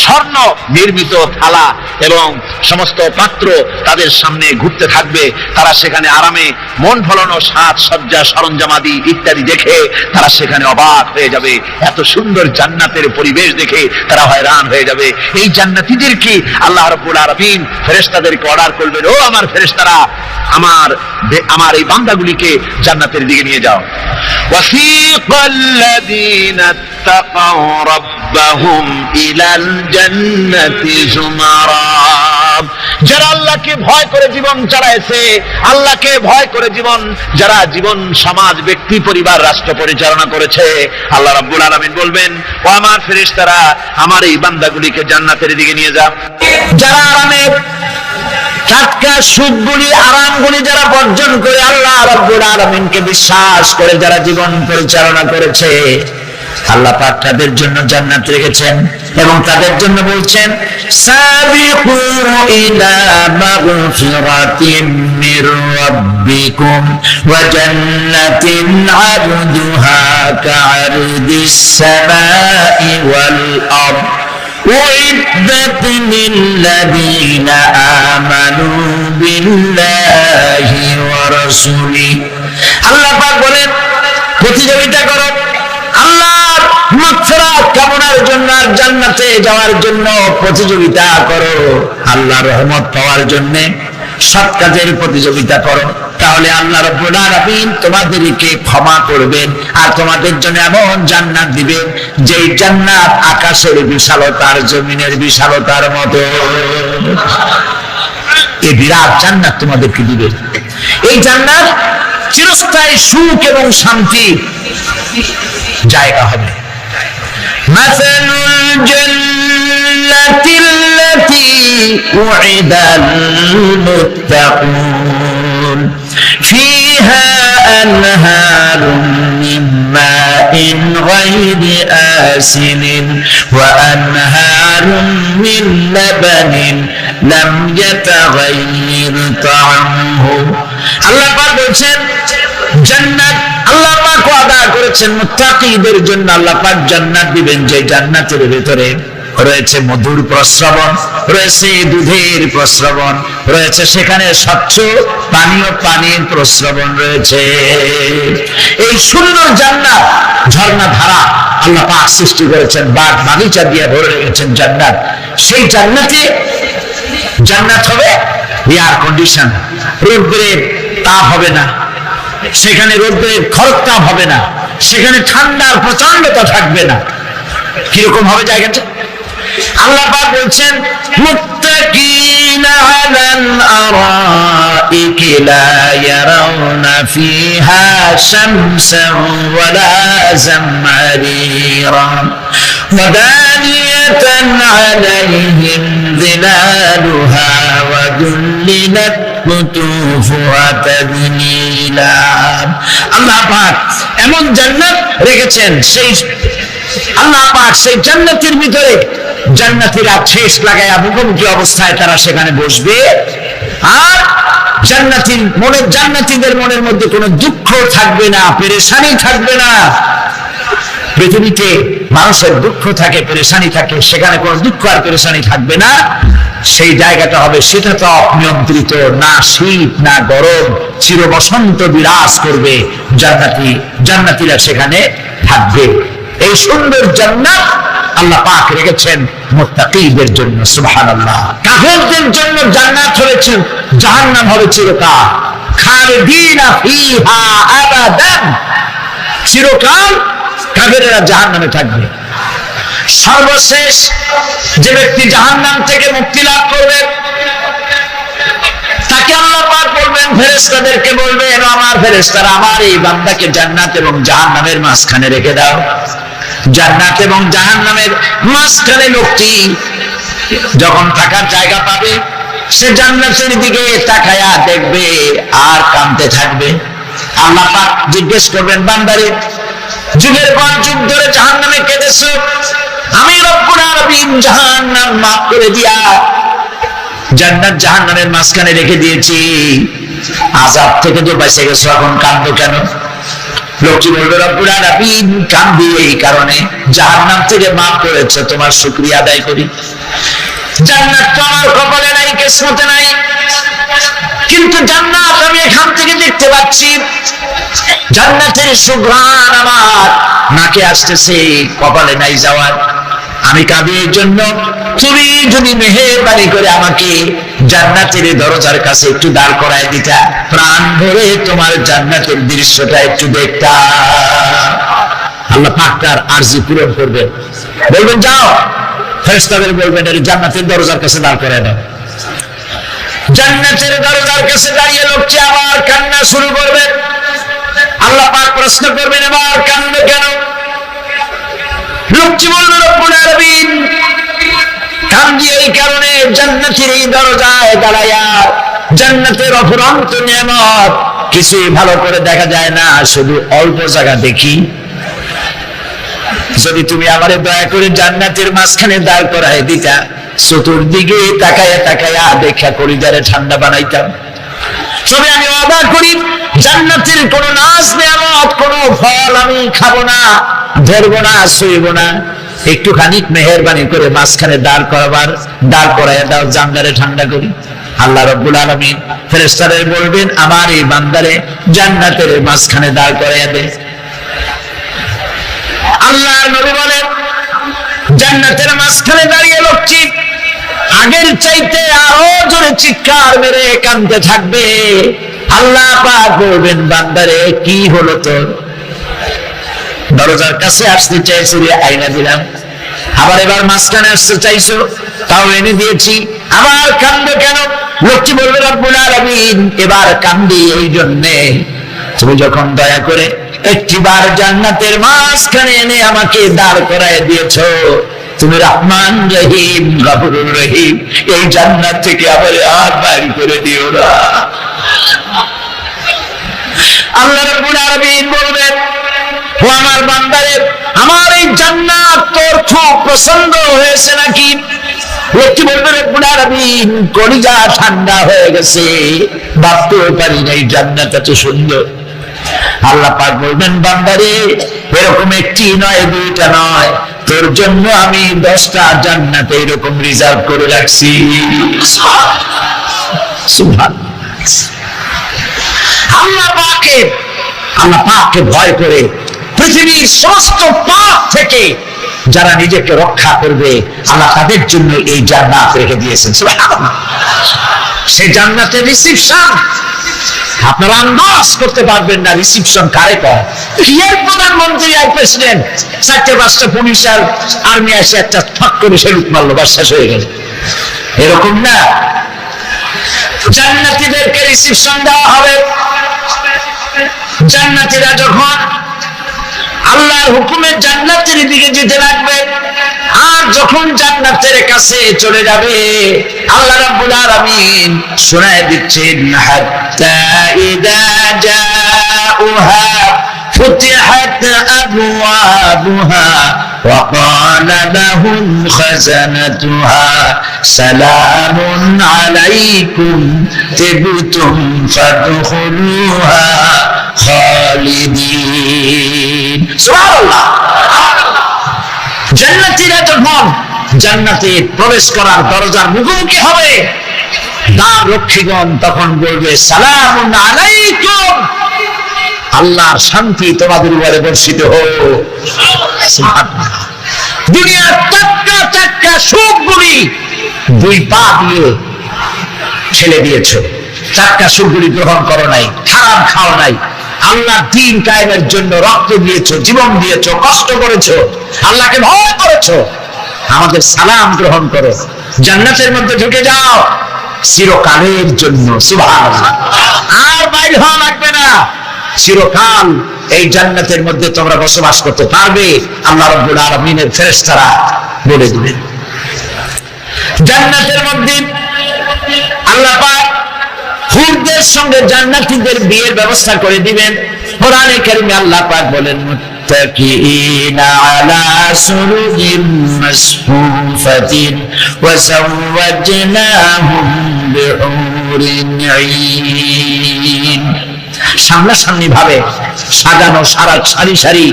স্বর্ণ নির্মিত থালা এবং সমস্ত পাত্র তাদের সামনে ঘুরতে থাকবে। তারা সেখানে আরামে মন ভোলানো সাজ সজ্জা সরঞ্জামাদি ইত্যাদি দেখে তারা সেখানে অবাক হয়ে যাবে। এত সুন্দর জান্নাতের পরিবেশ দেখে তারা হয়রান হয়ে যাবে। এই জান্নাতীদেরকে আল্লাহ রাব্বুল আলামিন ফেরেশতাদেরকে অর্ডার করবেন, ও আমার ফেরেশতারা, আমার এই বান্দাগুলিকে জান্নাতের দিকে নিয়ে যাও। ওয়াসিকাল্লাযীনা তাকাউ রাব্বাহুম ইলাল জান্নাতি যুমারা। যারা আল্লাহকে ভয় করে জীবন চালাইছে, আল্লাহকে ভয় করে যারা জীবন সমাজ ব্যক্তি পরিবার রাষ্ট্র পরিচালনা করেছে, আল্লাহ রাব্বুল আলামিন বলবেন, ও আমার ফেরেশতারা, আমার এই বান্দাগুলিকে জান্নাতের দিকে নিয়ে যাও। যারা আরামে টাটকা সুখগুলি, আরামগুলি যারা বর্জন করে আল্লাহ রাব্বুল আলামিনকে বিশ্বাস করে যারা জীবন পরিচালনা করেছে, আল্লাহ পাক তাদের জন্য জান্নাত রেখেছেন এবং তাদের জন্য বলছেন, সাবিকু ইলা মাগফিরাতিন মির রাব্বিকুম ওয়া জান্নাতিন আরদুহা কা'আরদিস সামাই ওয়াল আরদ উইদ্দাত লিল্লাযীনা আমানু বিল্লাহি ওয়া রাসূলিহি। আল্লাহ পাক বলেন, প্রতিযোগিতা করো আল্লাহর মাগফিরাত কামনার জন্য, আর জান্নাতে যাওয়ার জন্য প্রতিযোগিতা করো। আল্লাহর রহমত পাওয়ার জন্য সৎ কাজের প্রতিযোগিতা করো, তাহলে আল্লাহ রাব্বুল আলামিন তোমাদেরকে ক্ষমা করবেন আর তোমাদের জন্য এমন জান্নাত দিবেন যেই জান্নাত আকাশের বিশালতার, জমিনের বিশালতার মতো। এই বিরাট জান্নাত তোমাদেরকে দিবেন। এই জান্নাত চিরস্থায়ী সুখ এবং শান্তি জায়গা হবে। মাসালুল জান্নাতিল্লাতী উইদাল মুত্তাকুন ফিহা আনহারুম মিন মাইন গায়রি আসিলিন ওয়া আনহারুম মিন লাবানিন লাম ইয়াতাগায়্যার তা'আমুহু। আল্লাহ পাক বলছেন, জান্নাত আল্লাহ পাক ওয়াদা করেছেন মুত্তাকীদের জন্য। আল্লাহ পাক জান্নাত দিবেন, যে জান্নাতের ভিতরে রয়েছে মধুর প্রস্রবণ, রয়েছে দুধের প্রস্রবণ, রয়েছে সেখানে স্বচ্ছ পানির প্রস্রবণ রয়েছে। এই সুন্দর জান্নাত, ঝর্ণা ধারা আল্লাহ পাক সৃষ্টি করেছেন, বাগ বাগিচা দিয়ে ভরে রেখেছেন জান্নাত। সেই জান্নাতে জান্নাত হবে এয়ার কন্ডিশন, রোদ্রের তাপ হবে না সেখানে, রোদ্রের খরতাপ হবে না সেখানে, ঠান্ডার প্রচন্ডতা থাকবে না। কিরকম হবে জায়গাটা? আল্লাহ পাক বলছেন, মুত্তাকিনা আলাল আরাইকি লা ইয়ারাউনা ফিহা শামসান ওয়ালা জামহারিরা ওয়া দানিয়াতান আলাইহিম যিলালুহা ওয়া দুল্লিলাত কুতুফুহা তাদলীলা। আল্লাহ পাক এমন জান্নাত রেখেছেন, সেই আল্লাহ পাক সেই জান্নাতের ভিতরে জান্নাতীরা ঠেস লাগায়া মুখোমুখি অবস্থায় তারা সেখানে বসবে, আর জান্নাতীদের মনের মধ্যে কোনো দুঃখ থাকবে না, পেরেশানি থাকবে না। পৃথিবীতে মানুষের দুঃখ থাকে, পেরেশানি থাকে, সেখানে কোনো দুঃখ আর পেরেশানি থাকবে না। সেই জায়গাটা হবে সেটা তো অনিয়ন্ত্রিত, না শীত না গরম, চির বসন্ত বিরাজ করবে। জান্নাতীরা সেখানে থাকবে। এই সুন্দর জান্নাত আল্লাহ পাক রেখেছেন মুত্তাকীদের জন্য। সুবহানাল্লাহ। কাফেরদের জন্য জান্নাত হয়েছে, জাহান্নাম হবে চিরকাল। খালিদিনা ফিহা আবাদান, চিরকাল কাফেররা জাহান্নামে থাকবে। সর্বশেষ যে ব্যক্তি জাহান্নাম থেকে মুক্তি লাভ করবে তাকে আল্লাহ পাক বলবেন, ফেরেশতাদেরকে বলবেন, আমার ফেরেশতারা আমার এই বান্দাকে জান্নাত এবং জাহান্নামের মাঝখানে রেখে দাও। জান্নাত এবং জাহান্নামের মাঝখানে লোকটি যখন থাকার জায়গা পাবে, সে জান্নাতের দিকে তাকায়া দেখবে আর কাঁদতে থাকবে। আল্লাহ পাক জিজ্ঞেস করবেন, বান্দারে যুগের পর যুগ ধরে জাহান্নামে কেঁদেছো, আমি রব্বুল আলামিন জাহান্নাম মাফ করে দিয়া জান্নাত জাহান্নামের মাঝখানে রেখে দিয়েছি, আযাব থেকে তো বেঁচে গেছো, এখন কাঁদো কেন? লোকটি বলবে, রব্বুল আলামিন কাঁদি এই কারণে, জাহান্নাম থেকে মাফ করেছে, তোমার শুকরিয়া আদায় করি। জান্নাত তো আমার কপালে নাই, কিসমতে নাই, কিন্তু জান্নাত আমি এখান থেকে দেখতে পাচ্ছি। জান্নাতের সুঘ্রাণ আমার নাকে আসতেছে, কপালে নাই যাওয়ার। আমি কাঁদি এই জন্য, তুমি যদি মেহেরবানি করে আমাকে জান্নাতের দরজার কাছে একটু দাঁড় করায় দিতা, প্রাণ ভরে তোমার জান্নাতের দৃশ্যটা একটু দেখতাম। আল্লাহ পাক তার আরজি পূরণ করবেন, বলবেন যাও। ফেরেশতাদের বলবেন, এর জান্নাতের দরজার কাছে দাঁড় করায় দাও। জান্নাতের দরজার কাছে দাঁড়িয়ে লোকটি আবার কান্না শুরু করবে। আল্লাহ পাক প্রশ্ন করবেন, এবার কান্দো কেন? লোকটি বলবে, রব্বুল আলামিন কান্দি এই কারণে, জান্নাতের এই দরজায় দাঁড়ায়া জান্নাতের অফুরন্ত নিয়ামত কিছুই ভালো করে দেখা যায় না, শুধু অল্প জায়গা দেখি। যদি তুমি আমারে দয়া করে জান্নাতের মাঝখানে দাঁড় করায় দিতা, চতুর্দিকে তাকায়া তাকায়া দেখা কলিজারে ঠান্ডা বানাইতাম। তবে আমি ওয়াদা করি, জান্নাতের কোন নাজ নিয়ামত, কোন ফল আমি খাবো না, ধরবো না, ছুঁইব না। একটুখানি মেহেরবানি করে মাঝখানে দাঁড় করাইয়া দাও, জান্নারে ঠান্ডা করি। আল্লাহ রাব্বুল আলামিন ফেরেশতাদের বলবেন, আমার এই বান্দারে জান্নাতের মাঝখানে দাঁড় করাইয়া দে। আল্লাহর নবী বলেন, জান্নাতের মাঝখানে দাঁড়িয়ে লোকটি আগের চাইতে আরো জোরে চিৎকার মেরে কাঁদতে থাকবে। আল্লাহ পাক বলবেন, বান্দারে কি হলো তোর? দরজার কাছে আসতে চাইছো, আইনা দিলাম। আবার এবার মাঝখানে আসতে চাইছো, তাও এনে দিয়েছি, আবার কান্দো কেন? লোকটি বলবে, রব্বুল আলামিন এবার কান্দি এই জন্যে, তুমি যখন দয়া করে একটিবার জান্নাতের মাঝখানে এনে আমাকে দাঁড় করায় দিয়েছো, তুমি রহমান রহিম গফুরুর রহিম, এই জান্নাত থেকে আবার আর বাইর করে দিও না। আল্লাহ রাব্বুল আলামিন বলবেন, ও আমার বান্দারে, আমার এই জান্নাত তোর খুব পছন্দ হয়েছে নাকি? লোকটি বলবে, রব্বুল আলামিন কলিজা ঠান্ডা হয়ে গেছে, ভাবতেও পারি না এই জান্নাত এত সুন্দর। আল্লাহ পাক বলবেন, বান্দারে এরকম একটি নয়, দুইটা নয়, তোর জন্য আমি 10টা জান্নাত এরকম রিজার্ভ করে রাখছি। আল্লাহ পাককে ভয় করে পৃথিবীর সমস্ত পাপ থেকে যারা নিজেকে রক্ষা করবে, আল্লাহ তাদের জন্য এই জান্নাত রেখে দিয়েছেন। সুবহানাল্লাহ। সেই জান্নাতের রিসিপশন আপনারা আন্দাজ করতে পারবেন না, রিসিপশন কারে কয়। এর প্রধানমন্ত্রী আর প্রেসিডেন্ট 4-5টা পুলিশ আর আর্মি এসে একটা ঠক করে সেলুট মারলো, বাস শেষ হয়ে গেল, এরকম না। জান্নাতীদেরকে রিসিপশন দেওয়া হবে। জান্নাতীরা যখন আল্লাহর হুকুমে জান্নাতের দিকে যেতে লাগবে, আর যখন জান্নাতের কাছে চলে যাবে, আল্লাহ রাব্বুল আলামিন শোনায় দিচ্ছেন, হাত্তা ইযা জাউহা فتحت أبوابها وقال لهم خزنتها سلام عليكم طبتم فادخلوها خالدين سبحان الله জান্নাতীরা যখন জান্নাতে প্রবেশ করার দরজার মুখোমুখি হবে দ্বার রক্ষীগণ তখন বলবে সালামুন আলাইকুম, আল্লাহর শান্তি তোমাদের উপরে বর্ষিত হোক। দুনিয়ার টাটকা টাটকা সুখগুলি দুই পা দিয়ে ছেলে দিয়েছ, টাটকা সুখগুলি গ্রহণ করো নাই, খারাপ খাও নাই, আল্লাহর দ্বীন কায়েমের জন্য রক্ত দিয়েছো, জীবন দিয়েছো, কষ্ট করেছো, আল্লাহকে ভয় করেছো, আমাদের সালাম গ্রহণ করো, জান্নাতের মধ্যে ঢুকে যাও চিরকালের জন্য। সুবহানাল্লাহ। আর বাইরে হওয়া লাগবে না, চিরকাল এই জান্নাতের মধ্যে তোমরা বসবাস করতে পারবে, আল্লাহ রাব্বুল আলামিনের ফেরেশতারা বলে দিবেন। জান্নাতের মধ্যে আল্লাহ পাক হুরদের সঙ্গে জান্নাতীদের বিয়ের ব্যবস্থা করে দিবেন। কোরআনে কারিমে আল্লাহ পাক বলেন মুত্তাকিনা আলা সুরুরিন মাসফুফাতিন ওয়া যাওয়াজনাহুম বিহুরিন আইন। সামনাসামনি ভাবে সাজানো সারি সারি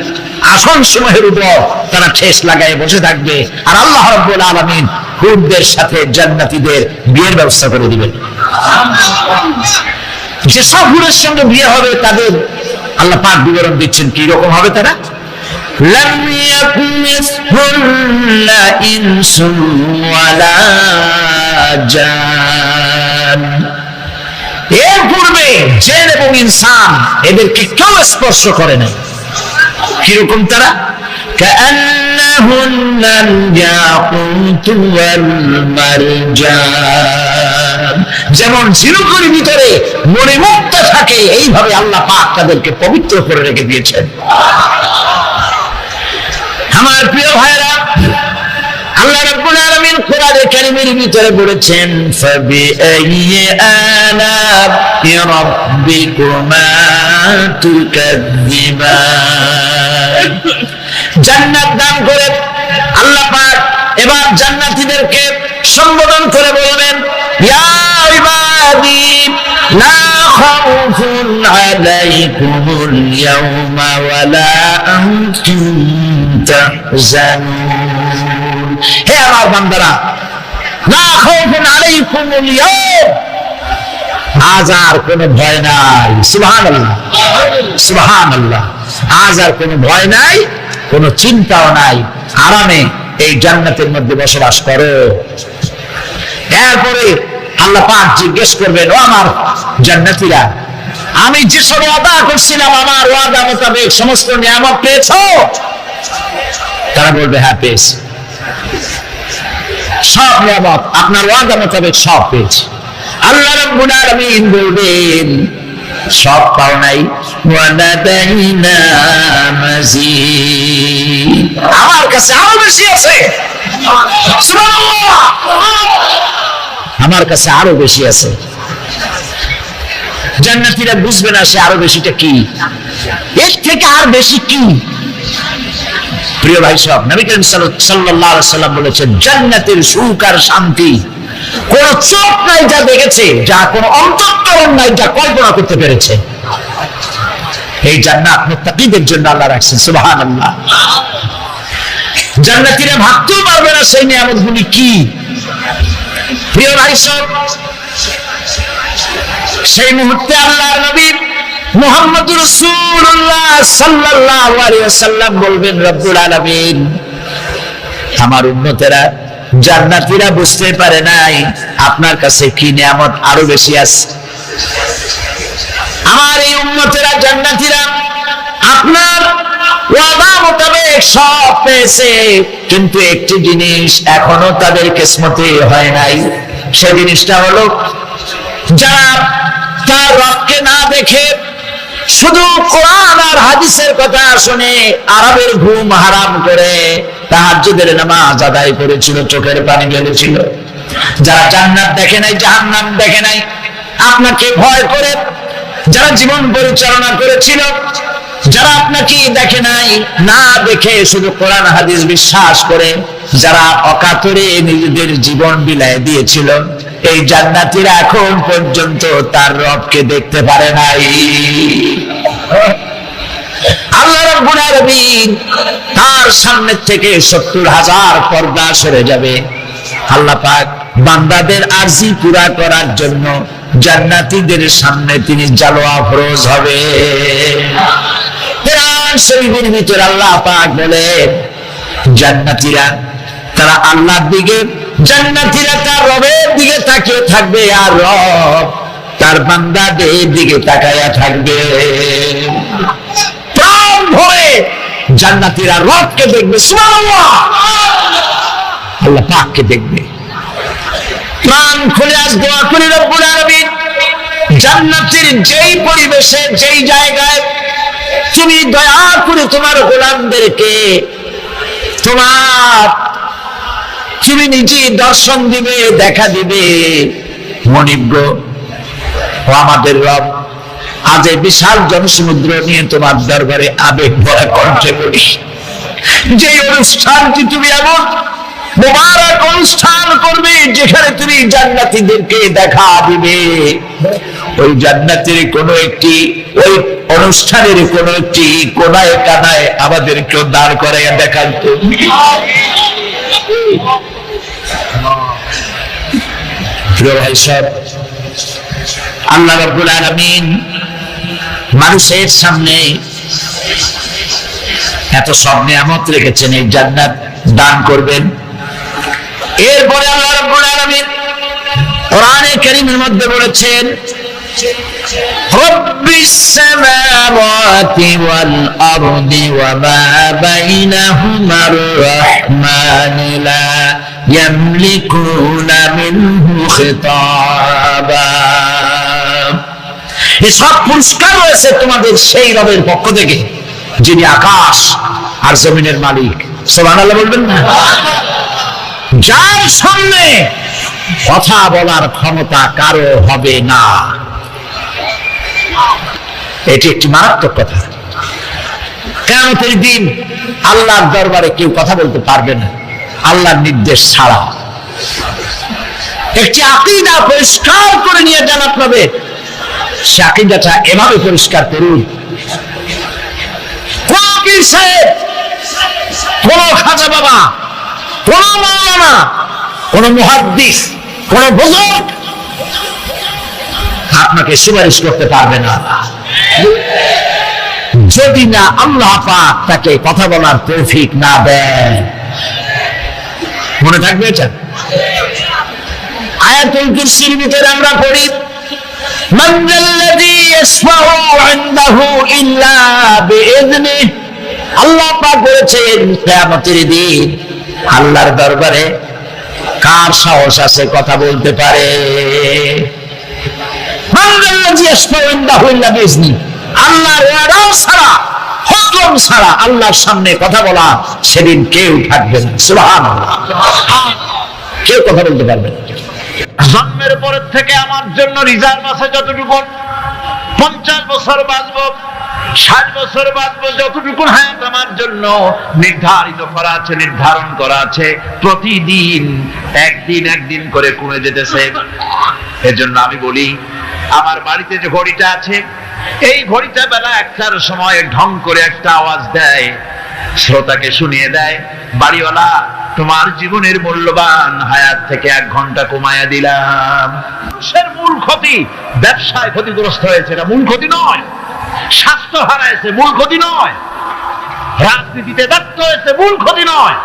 আসন সমূহের উপর তারা ঠেস লাগায় বসে থাকবে, আর আল্লাহ রাব্বুল আলামিন হুরদের সাথে জান্নাতীদের বিয়ের ব্যবস্থা করে দিবেন। যেসব হুরের সঙ্গে বিয়ে হবে তাদের আল্লাহ পাক বিবরণ দিচ্ছেন কি রকম হবে তারা। লাম ইয়াকুমিসহুন্না ইনসুন ওয়ালা জান, এর পূর্বে জিন এবং ইনসান এদেরকে কেউ স্পর্শ করে নাই। কিরকম তারা? কাআন্নাহুন্নাল ইয়াকুতু ওয়াল মারজান, যেমন ঝিনুকের ভিতরে মণিমুক্তা থাকে এইভাবে আল্লাহ পাক তাদেরকে পবিত্র করে রেখে দিয়েছেন। আমার প্রিয় ভাইরা, আল্লাহ রাব্বুল আলামিন কোরআনে কারীমের ভিতরে বলেছেন ফাবিআইয়ি আলা'i রাব্বিকুমা তুকাযযিবান। জান্নাত দান করে আল্লাহ পাক এবার জান্নাতীদেরকে সম্বোধন করে বলবেন ইয়া ইবাদি লা খাউফুন আলাইকুমুল ইয়াওমা ওয়ালা আনতুম তাহজানুন। হে আমার বান্দারা, লা খাউফুন আলাইকুমুল ইয়াওম, আজ আর কোনো ভয় নাই। সুবহানাল্লাহ সুবহানাল্লাহ। আজ আর কোনো ভয় নাই, কোনো চিন্তাও নাই, আরামে এই জান্নাতের মধ্যে বসবাস করো। এরপরে আল্লাহ পাক জিজ্ঞেস করবেন, ও আমার জান্নাতীরা, আমি যে সব ওয়াদা করছিলাম আমার ওয়াদা মোতাবেক সমস্ত নিয়ামত পেয়েছো? তারা বলবে হ্যাঁ পেয়েছি, সব নিয়ামত আপনার ওয়াদা মোতাবেক সব পেয়েছি। আল্লাহ রাব্বুল আলামিন বলবেন সব পাও নাই, ওয়ালাদাইনা মাজিদ, আমার কাছে আরো বেশি আছে। সুবহানাল্লাহ, আমার কাছে আরো বেশি আছে। জান্নাতীরা বুঝবে না সে আরো বেশিটা কি, এর থেকে আর বেশি কি। প্রিয় ভাই সব, নবী করিম সাল্লাল্লাহু আলাইহি সাল্লাম বলেছেন জান্নাতের সুখ আর শান্তি কোন চোখ নাই যা দেখেছে, যা কোন অন্তঃকরণ নাই যা কল্পনা করতে পেরেছে। এই জান্নাত মুত্তাকিদের জন্য আল্লাহ রাখছেন। সুবহানাল্লাহ। জান্নাতীরা ভাবতেও পারবে না সেই নিয়ামতগুলি কি। প্রিয় ভাই সব, সেই মুহূর্তে আল্লাহর নবী মুহাম্মদুর রাসূলুল্লাহ সাল্লাল্লাহু আলাইহি ওয়াসাল্লাম বলবেন রব্বুল আলামিন, আমার উম্মতেরা জান্নাতীরা বুঝতে পারে নাই আপনার কাছে কি নিয়ামত আরো বেশি আছে। আমার এই উম্মতেরা জান্নাতীরা আপনার ওয়াদা মোতাবেক সব পেয়েছে, কিন্তু একটি জিনিস এখনো তাদের কিসমতে হয় নাই। সেই জিনিসটা হলো যারা তার রবকে না দেখে শুধু কোরআন আর হাদিসের কথা শুনে আরবের ঘুম হারাম করে তাহাজ্জুদের নামাজ আদায় করেছিল, চোখের পানি ঢেলেছিল। যারা জান্নাত দেখে নাই, জাহান্নাম দেখে নাই, আপনাকে ভয় করে যারা জীবন পরিচালনা করেছিল, যারা আপনাকে দেখে নাই, না দেখে শুধু কোরআন হাদিস বিশ্বাস করে যারা অকাতরে নিজেদের জীবন বিলায় দিয়েছিল, এই জান্নাতীরা এখন পর্যন্ত তার রবকে দেখতে পারে নাই। আল্লাহ রাব্বুল আলামিন তার সামনে থেকে 70,000 পর্দা সরে যাবে। আল্লাহ পাক বান্দাদের আরজি পুরা করার জন্য জান্নাতীদের সামনে তিনি জালোয়া ফরজ হবে। কোরআন শরীফের ভিতর আল্লাহ পাক বলেন, জান্নাতীরা তারা আল্লাহর দিকে, জান্নাতীরা তার রবের দিকে তাকিয়ে থাকবে, আর রব তার বান্দাদের দিকে তাকায়া থাকবে। প্রাণ ভরে জান্নাতীরা রবকে দেখবে, সুবহানাল্লাহ, আল্লাহ পাককে দেখবে। প্রাণ খুলে আজ দোয়া করি রব্বুল আলামিন, জান্নাতের যেই পরিবেশে, যেই জায়গায় তুমি দয়া করে তোমার গোলামদেরকে তুমি নিজে দর্শন দিবে, দেখা দিবে। মনিব ও আমাদের রব, আজ এই বিশাল জনসমুদ্র নিয়ে তোমার দরবারে আবেগ ভরা কণ্ঠে বলি, যে অনুষ্ঠানটি তুমি এমন মুবারক অনুষ্ঠান করবে যেখানে তুমি জান্নাতীদেরকে দেখা দিবে, ওই জান্নাতের কোন একটি, ওই অনুষ্ঠানের কোন একটি কোনায় কানায় আমাদেরকেও দাঁড় করাইয়া দেখান তুমি। প্রিয় ভাই সাহেব, আল্লাহ রাব্বুল আলামিন মানুষের সামনে এত সব নিয়ামত রেখেছেন, এই জান্নাত দান করবেন। এরপরে আল্লাহ রাব্বুল আলামিন কোরআনে কারীমের মধ্যে বলেছেন, রব্বিস সামাওয়াতি ওয়াল আরদি ওয়া মা বাইনাহুমার রাহমান লা ইয়ামলিকুনা মিনহু খিতাবা। এই সব পুরস্কার রয়েছে তোমাদের সেই রবের পক্ষ থেকে যিনি আকাশ আর জমিনের মালিক। সুবহানাল্লাহ বলবেন না? যার সামনে কথা বলার ক্ষমতা কারো হবে না। এটি একটি মারাত্মক কথা। কিয়ামতের দিন আল্লাহর দরবারে কেউ কথা বলতে পারবে না আল্লাহর নির্দেশ ছাড়া। একটি আকীদা পরিষ্কার করে নিয়ে জানাত পাবে, সে আকীদাটা এভাবে পরিষ্কার করুন, কোন পীর সাহেব, কোন খাজা বাবা, কোন মাওলানা, কোন মুহাদ্দিস, কোন বুজুর্গ আপনাকে সুপারিশ করতে পারবে না যদি না আল্লাহ পাক তাকে কথা বলার তৌফিক না দেন। মনে থাকবে এটা? আয়াতুল কুরসির ভিতরে আমরা পড়ি, মান যাল্লাযী ইয়াশফাউ ইনদাহু ইল্লা বিইذনিহি। আল্লাহ পাক বলেছেন কিয়ামতের দিন আল্লাহর দরবারে কার সাহস আছে কথা বলতে পারে? মান যাল্লাযী ইয়াশফাউ ইনদাহু ইল্লা বিইذনিহি। আল্লাহর ওয়াদা ছাড়া, হুকুম ছাড়া আল্লাহর সামনে কথা বলা সেদিন কেউ থাকবে না। সুবহানাল্লাহ, কেউ কথা বলতে পারবে না। জন্মের পরের থেকে আমার জন্য রিজার্ভ আছে যতটুকু, 50 বছর বাঁচবো, 60 বছর বাঁচবো, যতটুকু হায়াত আমার জন্য নির্ধারিত করা আছে, নির্ধারণ করা আছে, প্রতিদিন একদিন করে কমে যেতেছে। এজন্য আমি বলি, আমার বাড়িতে যে ঘড়িটা আছে, এই ঘড়িটা বেলা 1টার সময় ঢং করে একটা আওয়াজ দেয়, শ্রোতাকে শুনিয়ে দেয়, বাড়িওয়ালা তোমার জীবনের মূল্যবান হায়াত থেকে 1 ঘন্টা কমায়া দিলাম। মানুষের মূল ক্ষতি, ব্যবসায় ক্ষতিগ্রস্ত হয়েছে, এটা মূল ক্ষতি নয়। স্বাস্থ্য হারাইছে, মূল ক্ষতি নয়। রাজনীতিতে ব্যর্থ হয়েছে, মূল ক্ষতি নয়।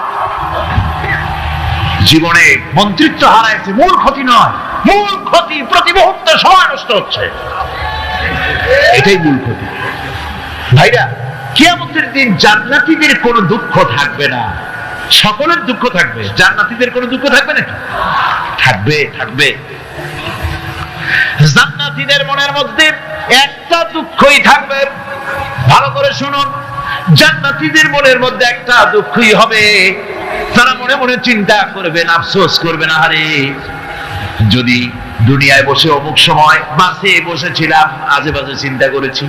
জীবনে মন্ত্রিত্ব হারাইছে, মূল ক্ষতি নয়। মূল ক্ষতি প্রতি মুহূর্তে সময় নষ্ট হচ্ছে, এটাই মূল ক্ষতি। ভাইরা, কিয়ামতের দিন জান্নাতীদের কোনো দুঃখ থাকবে না, সকলের দুঃখ থাকবে। জান্নাতীদের কোনো দুঃখ থাকবে নাকি? থাকবে, থাকবে। জান্নাতীদের মনের মধ্যে একটা দুঃখই থাকবে, ভালো করে শুনুন। জান্নাতীদের মনের মধ্যে একটা দুঃখই হবে, তারা মনে মনে চিন্তা করবেন, আফসোস করবেন, আরে যদি দুনিয়ায় বসে অমুক সময় বাসে বসেছিলাম, আজে বাজে চিন্তা করেছি,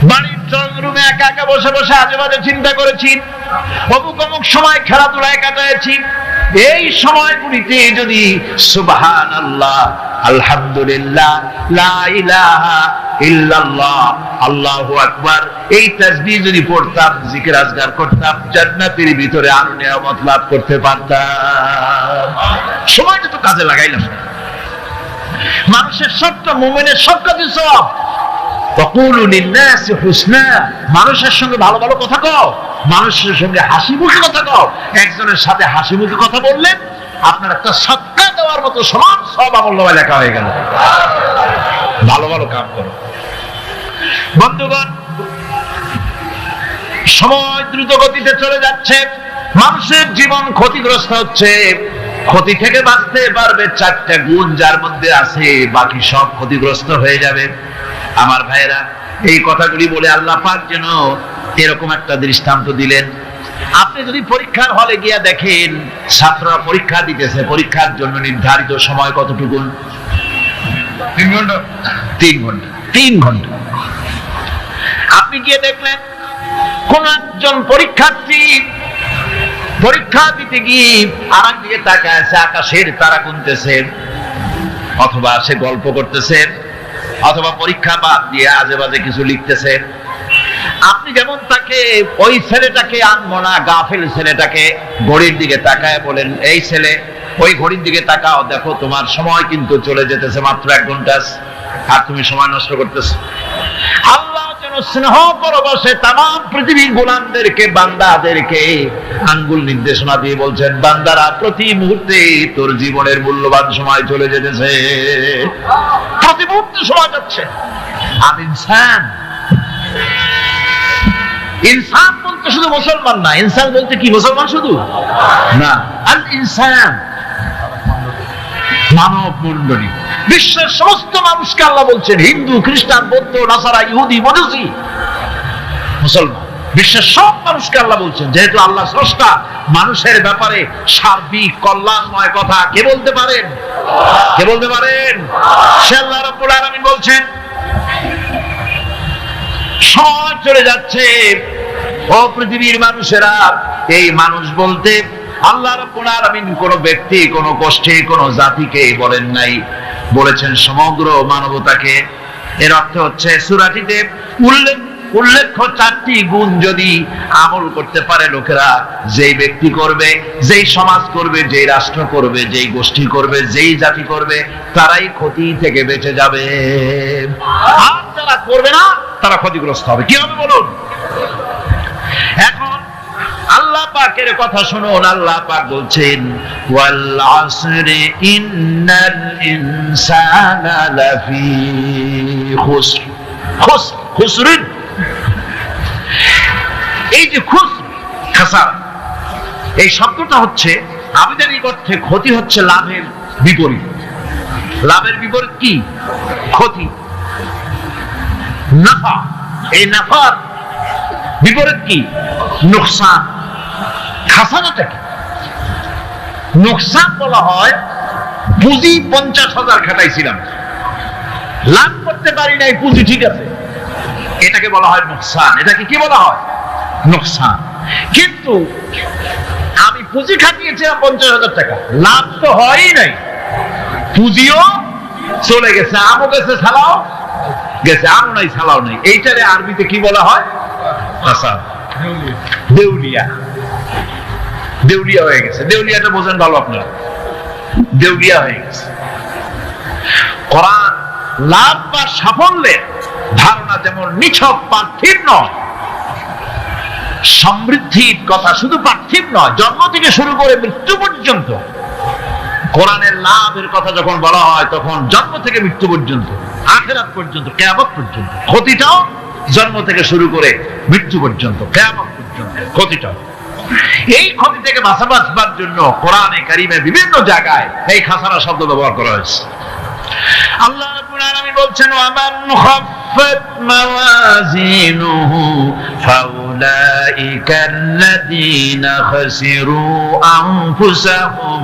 বাড়ির ড্রয়িং রুমে একা একা বসে বসে আজে বাজে চিন্তা করেছি, অমুক অমুক সময় খেলাধুলায় কাটাইছি। এই সময়গুলিতে যদি সুবহানাল্লাহ, আলহামদুলিল্লাহ, লা ইলাহা ইল্লাল্লাহ, আল্লাহু আকবার এই তাসবিহ যদি পড়তাম, জিকির আজকার করতাম, জান্নাতের ভিতরে আরো নিয়ামত লাভ করতে পারতাম। সময়টা তো কাজে লাগাইলাম। মানুষের সবটা, মুমিনের সব কাজে সব। ওয়াকুলু লিন-নাসি হুসনা, মানুষের সঙ্গে ভালো ভালো কথা কও, মানুষের সঙ্গে হাসি মুখে কথা কও। একজনের সাথে হাসি মুখে কথা বললেন, আপনার একটা সদকা দেওয়ার মতো সমান সব আমলনামায় লেখা হয়ে গেল। ভালো ভালো কাম করো। বন্ধুগণ, সময় দ্রুত গতিতে চলে যাচ্ছে, মানুষের জীবন ক্ষতিগ্রস্ত হচ্ছে। ক্ষতি থেকে বাঁচতে পারবে চারটা গুণ যার মধ্যে আছে, বাকি সব ক্ষতিগ্রস্ত হয়ে যাবে। আমার ভাইয়েরা, এই কথাগুলি বলে আল্লাহ পাক যেন এরকম একটা দৃষ্টান্ত দিলেন। আপনি যদি পরীক্ষার হলে গিয়া দেখেন ছাত্ররা পরীক্ষা দিতেছে, পরীক্ষার জন্য নির্ধারিত সময় কতটুকু? 3 ঘন্টা। 3 ঘন্টা। আপনি গিয়ে দেখলেন কোন একজন পরীক্ষার্থী পরীক্ষা দিতে গিয়ে আর একদিকে তাকায় আছে, আকাশের তারা গুনতেছে, অথবা সে গল্প করতেছে, অথবা পরীক্ষা বাদ দিয়ে আজে বাজে কিছু লিখতেছে। আপনি যেমন তাকে, ওই ছেলেটাকে আনমনা গাফেল ছেলেটাকে ঘড়ির দিকে তাকায় বলেন, এই ছেলে ওই ঘড়ির দিকে তাকাও, দেখো তোমার সময় কিন্তু চলে যেতেছে মাত্র 1 ঘন্টা, আর তুমি সময় নষ্ট করতেছো। আল্লাহ যেন স্নেহ পরবশে তামাম পৃথিবীর গোলামদেরকে, বান্দাদেরকে আঙ্গুল নির্দেশনা দিয়ে বলছেন, বান্দারা প্রতি মুহূর্তে তোর জীবনের মূল্যবান সময় চলে যেতেছে, প্রতি মুহূর্তে সময় যাচ্ছে। আর ইনসান বলতে শুধু মুসলমান না, ইনসান বলতে কি মুসলমান শুধু না, আল ইনসান মানব মণ্ডলী, বিশ্বের সমস্ত মানুষকে আল্লাহ বলছেন, হিন্দু, খ্রিস্টান, বৌদ্ধ, নাসারা, ইহুদি, মজুসি, মুসলমান, বিশ্বের সব মানুষকে আল্লাহ বলছেন। যেহেতু আল্লাহ স্রষ্টা, মানুষের ব্যাপারে সার্বিক কল্যাণময় কথা কে বলতে পারেন? কে বলতে পারেন? সে আল্লাহ রাব্বুল আলামিন বলছেন, সময় চলে যাচ্ছে ও পৃথিবীর মানুষেরা। এই মানুষ বলতে আল্লাহ রাব্বুল আলামিন কোন ব্যক্তি, কোন গোষ্ঠী, কোন জাতিকে বলেন নাই, বলেছেন সমগ্র মানবতাকে। এর অর্থ হচ্ছে সূরাটিতে উল্লেখ্য 4টি গুণ যদি আমল করতে পারে লোকেরা, যেই ব্যক্তি করবে, যেই সমাজ করবে, যেই রাষ্ট্র করবে, যেই গোষ্ঠী করবে, যেই জাতি করবে, তারাই ক্ষতি থেকে বেঁচে যাবে। আর যারা করবে না তারা ক্ষতিগ্রস্ত হবে। কি হবে বলুন? এখন আল্লাহ পাকের কথা শুনুন। আল্লাহ পাক বলছেন, ওয়াল আসরি ইন্নাল ইনসানা লাফি খুসর। খুসরিন, এই যে খাসারা, এই শব্দটা হচ্ছে আবিধানিক অর্থে ক্ষতি, হচ্ছে লাভের বিপরীত। লাভের বিপরীত কি? ক্ষতি। নাফা, এই নাফার বিপরীত কি? নোকসান। খাসারাটা কি? নোকসান বলা হয় পুঁজি 50,000 খাটাইছিলাম, লাভ করতে পারি নাই, পুঁজি ঠিক আছে, এটাকে বলা হয় নোকসান। এটাকে কি বলা হয়? নোকসান। কিন্তু আমি পুঁজি খাটিয়েছিলাম 50,000 টাকা, লাভ তো হয়ই নাই, পুঁজিও চলে গেছে, আমও গেছে, ছালাও গেছে, আমও নাই, ছালাও নাই। এইটারে আরবিতে কি বলা হয়? দেউলিয়া। দেউলিয়া হয়ে গেছে। দেউলিয়াটা বোঝেন ভালো আপনারা, দেউলিয়া হয়ে গেছে। কোরআন লাভ বা সাফল্যের ধারণা যেমন নিছক পার্থিব নয়, সমৃদ্ধির কথা শুধু পার্থিব নয়, জন্ম থেকে শুরু করে মৃত্যু পর্যন্ত। কোরআনের লাভের কথা যখন বলা হয় তখন জন্ম থেকে মৃত্যু পর্যন্ত, আখিরাত পর্যন্ত, কিয়ামত পর্যন্ত। ক্ষতিটাও জন্ম থেকে শুরু করে মৃত্যু পর্যন্ত, কিয়ামত পর্যন্ত ক্ষতিটাও। এই ক্ষতি থেকে বাঁচাবার জন্য কোরআনে কারিমে বিভিন্ন জায়গায় এই খাসারা শব্দ ব্যবহার করা হয়েছে। আল্লাহ রাব্বুল আলামিন বলছেন, ওয়ামান খাফফাত মাওয়াজিনুহু ফাউলাইকা আল্লাযীনা খাসিরু আনফুসাহুম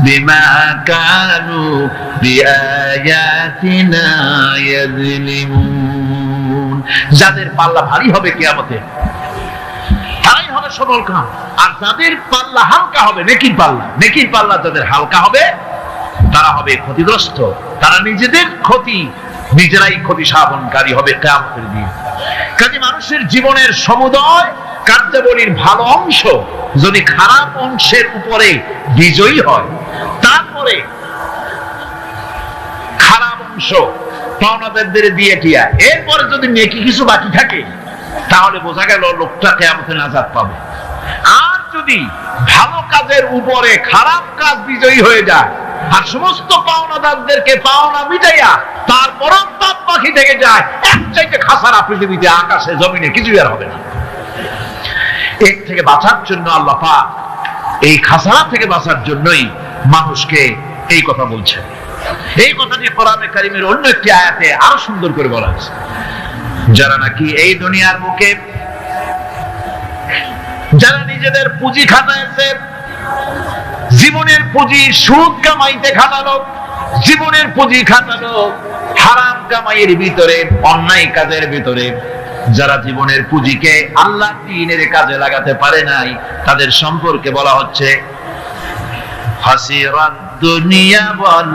বিমা কানু বিআয়াতিনা ইয়াযলিমুন। যাদের পাল্লা ভারী হবে কিয়ামতে তারাই হবে সবল কাম, আর যাদের পাল্লা হালকা হবে, নেকির পাল্লা যাদের হালকা হবে তারা হবে ক্ষতিগ্রস্ত, তারা নিজেদের নিজেরাই ক্ষতি সাধনকারী হবে কিয়ামতের দিন। কাজে মানুষের জীবনের সমুদয় কার্যাবলীর ভালো অংশ যদি খারাপ অংশের উপরে বিজয়ী হয়, তারপরে খারাপ অংশ পাওনাদারদের দিয়ে টিয়া, এরপরে যদি নেকি কিছু বাকি থাকে তাহলে বোঝা গেল লোকটা কিয়ামতে নাজাত পাবে। আর যদি ভালো কাজের উপরে খারাপ কাজ বিজয়ী হয়ে যায় আর সমস্ত পাওনাদারদেরকে পাওনা মিটাইয়া তারপরও পাপ বাকি থেকে যায়, এক চাইতে খাসারা পৃথিবীতে আকাশে জমিনে কিছুই আর হবে না। এর থেকে বাঁচার জন্য আল্লাহ পাক এই খাসারা থেকে বাঁচার জন্যই মানুষকে এই কথা বলছেন। এই কথাটি কোরআনে কারীমের অন্য একটি আয়াতে আরো সুন্দর করে বলা হয়েছে, যারা নাকি এই দুনিয়ার বুকে যারা নিজেদের পুঁজি খাটাইছে, জীবনের পুঁজি সুদ কামাইতে খাটালো, জীবনের পুঁজি খাটালো হারাম কামাইয়ের ভিতরে, অন্যায় কাজের ভিতরে, যারা জীবনের পুঁজিকে আল্লাহর দ্বীনের কাজে লাগাতে পারে নাই, তাদের সম্পর্কে বলা হচ্ছে হাসিরাত দুনিয়া ওয়াল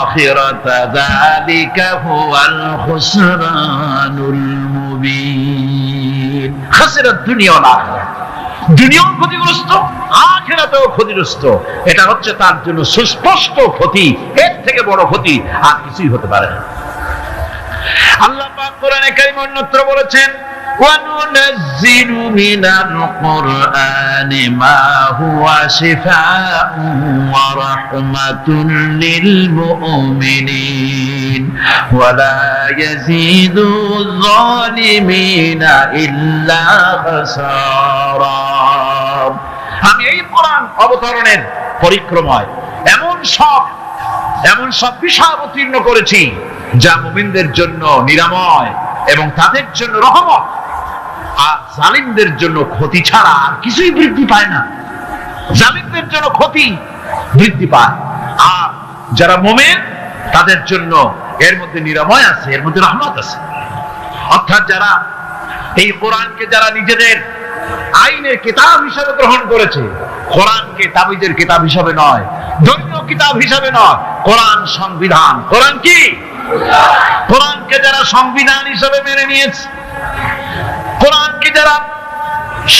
আখিরাতা যালিকা হুয়াল খুসরানুল মুবিন। হাসিরাত দুনিয়া ওয়াল আখিরাত, দুনিয়াও ক্ষতিগ্রস্ত, আখিরাতেও ক্ষতিগ্রস্ত। এটা হচ্ছে তার জন্য সুস্পষ্ট ক্ষতি, এর থেকে বড় ক্ষতি আর কিছুই হতে পারে না। আল্লাহ পাক কোরআনে কারীমে অন্যত্র বলেছেন, وَنُنَزِّلُ مِنَ الْقُرْآنِ مَا هُوَ شِفَاءٌ وَرَحْمَةٌ لِلْمُؤْمِنِينَ وَلَا يَزِيدُ الظَّالِمِينَ إِلَّا خَسَارًا। আমি এই কোরআন অবতরণের পরিক্রমায় এমন সব বিষয় অবতীর্ণ করেছি যা মুমিনদের জন্য নিরাময় এবং তাদের জন্য রহমত, আর জালিমদের জন্য ক্ষতি ছাড়া আর কিছুই বৃদ্ধি পায় না। জালিমদের জন্য ক্ষতি বৃদ্ধি পায়, আর যারা মুমিন তাদের জন্য এর মধ্যে নিরাময় আছে, এর মধ্যে রহমত আছে। অর্থাৎ যারা এই কোরআনকে যারা নিজেদের আইনের কিতাব হিসাবে গ্রহণ করেছে, কোরআনকে তাবিজের কিতাব হিসাবে নয়, ধর্মীয় কিতাব হিসাবে নয়, কোরআন সংবিধান, কোরআন কি? কোরআনকে যারা সংবিধান হিসাবে মেনে নিয়েছে, কোরআনকে যারা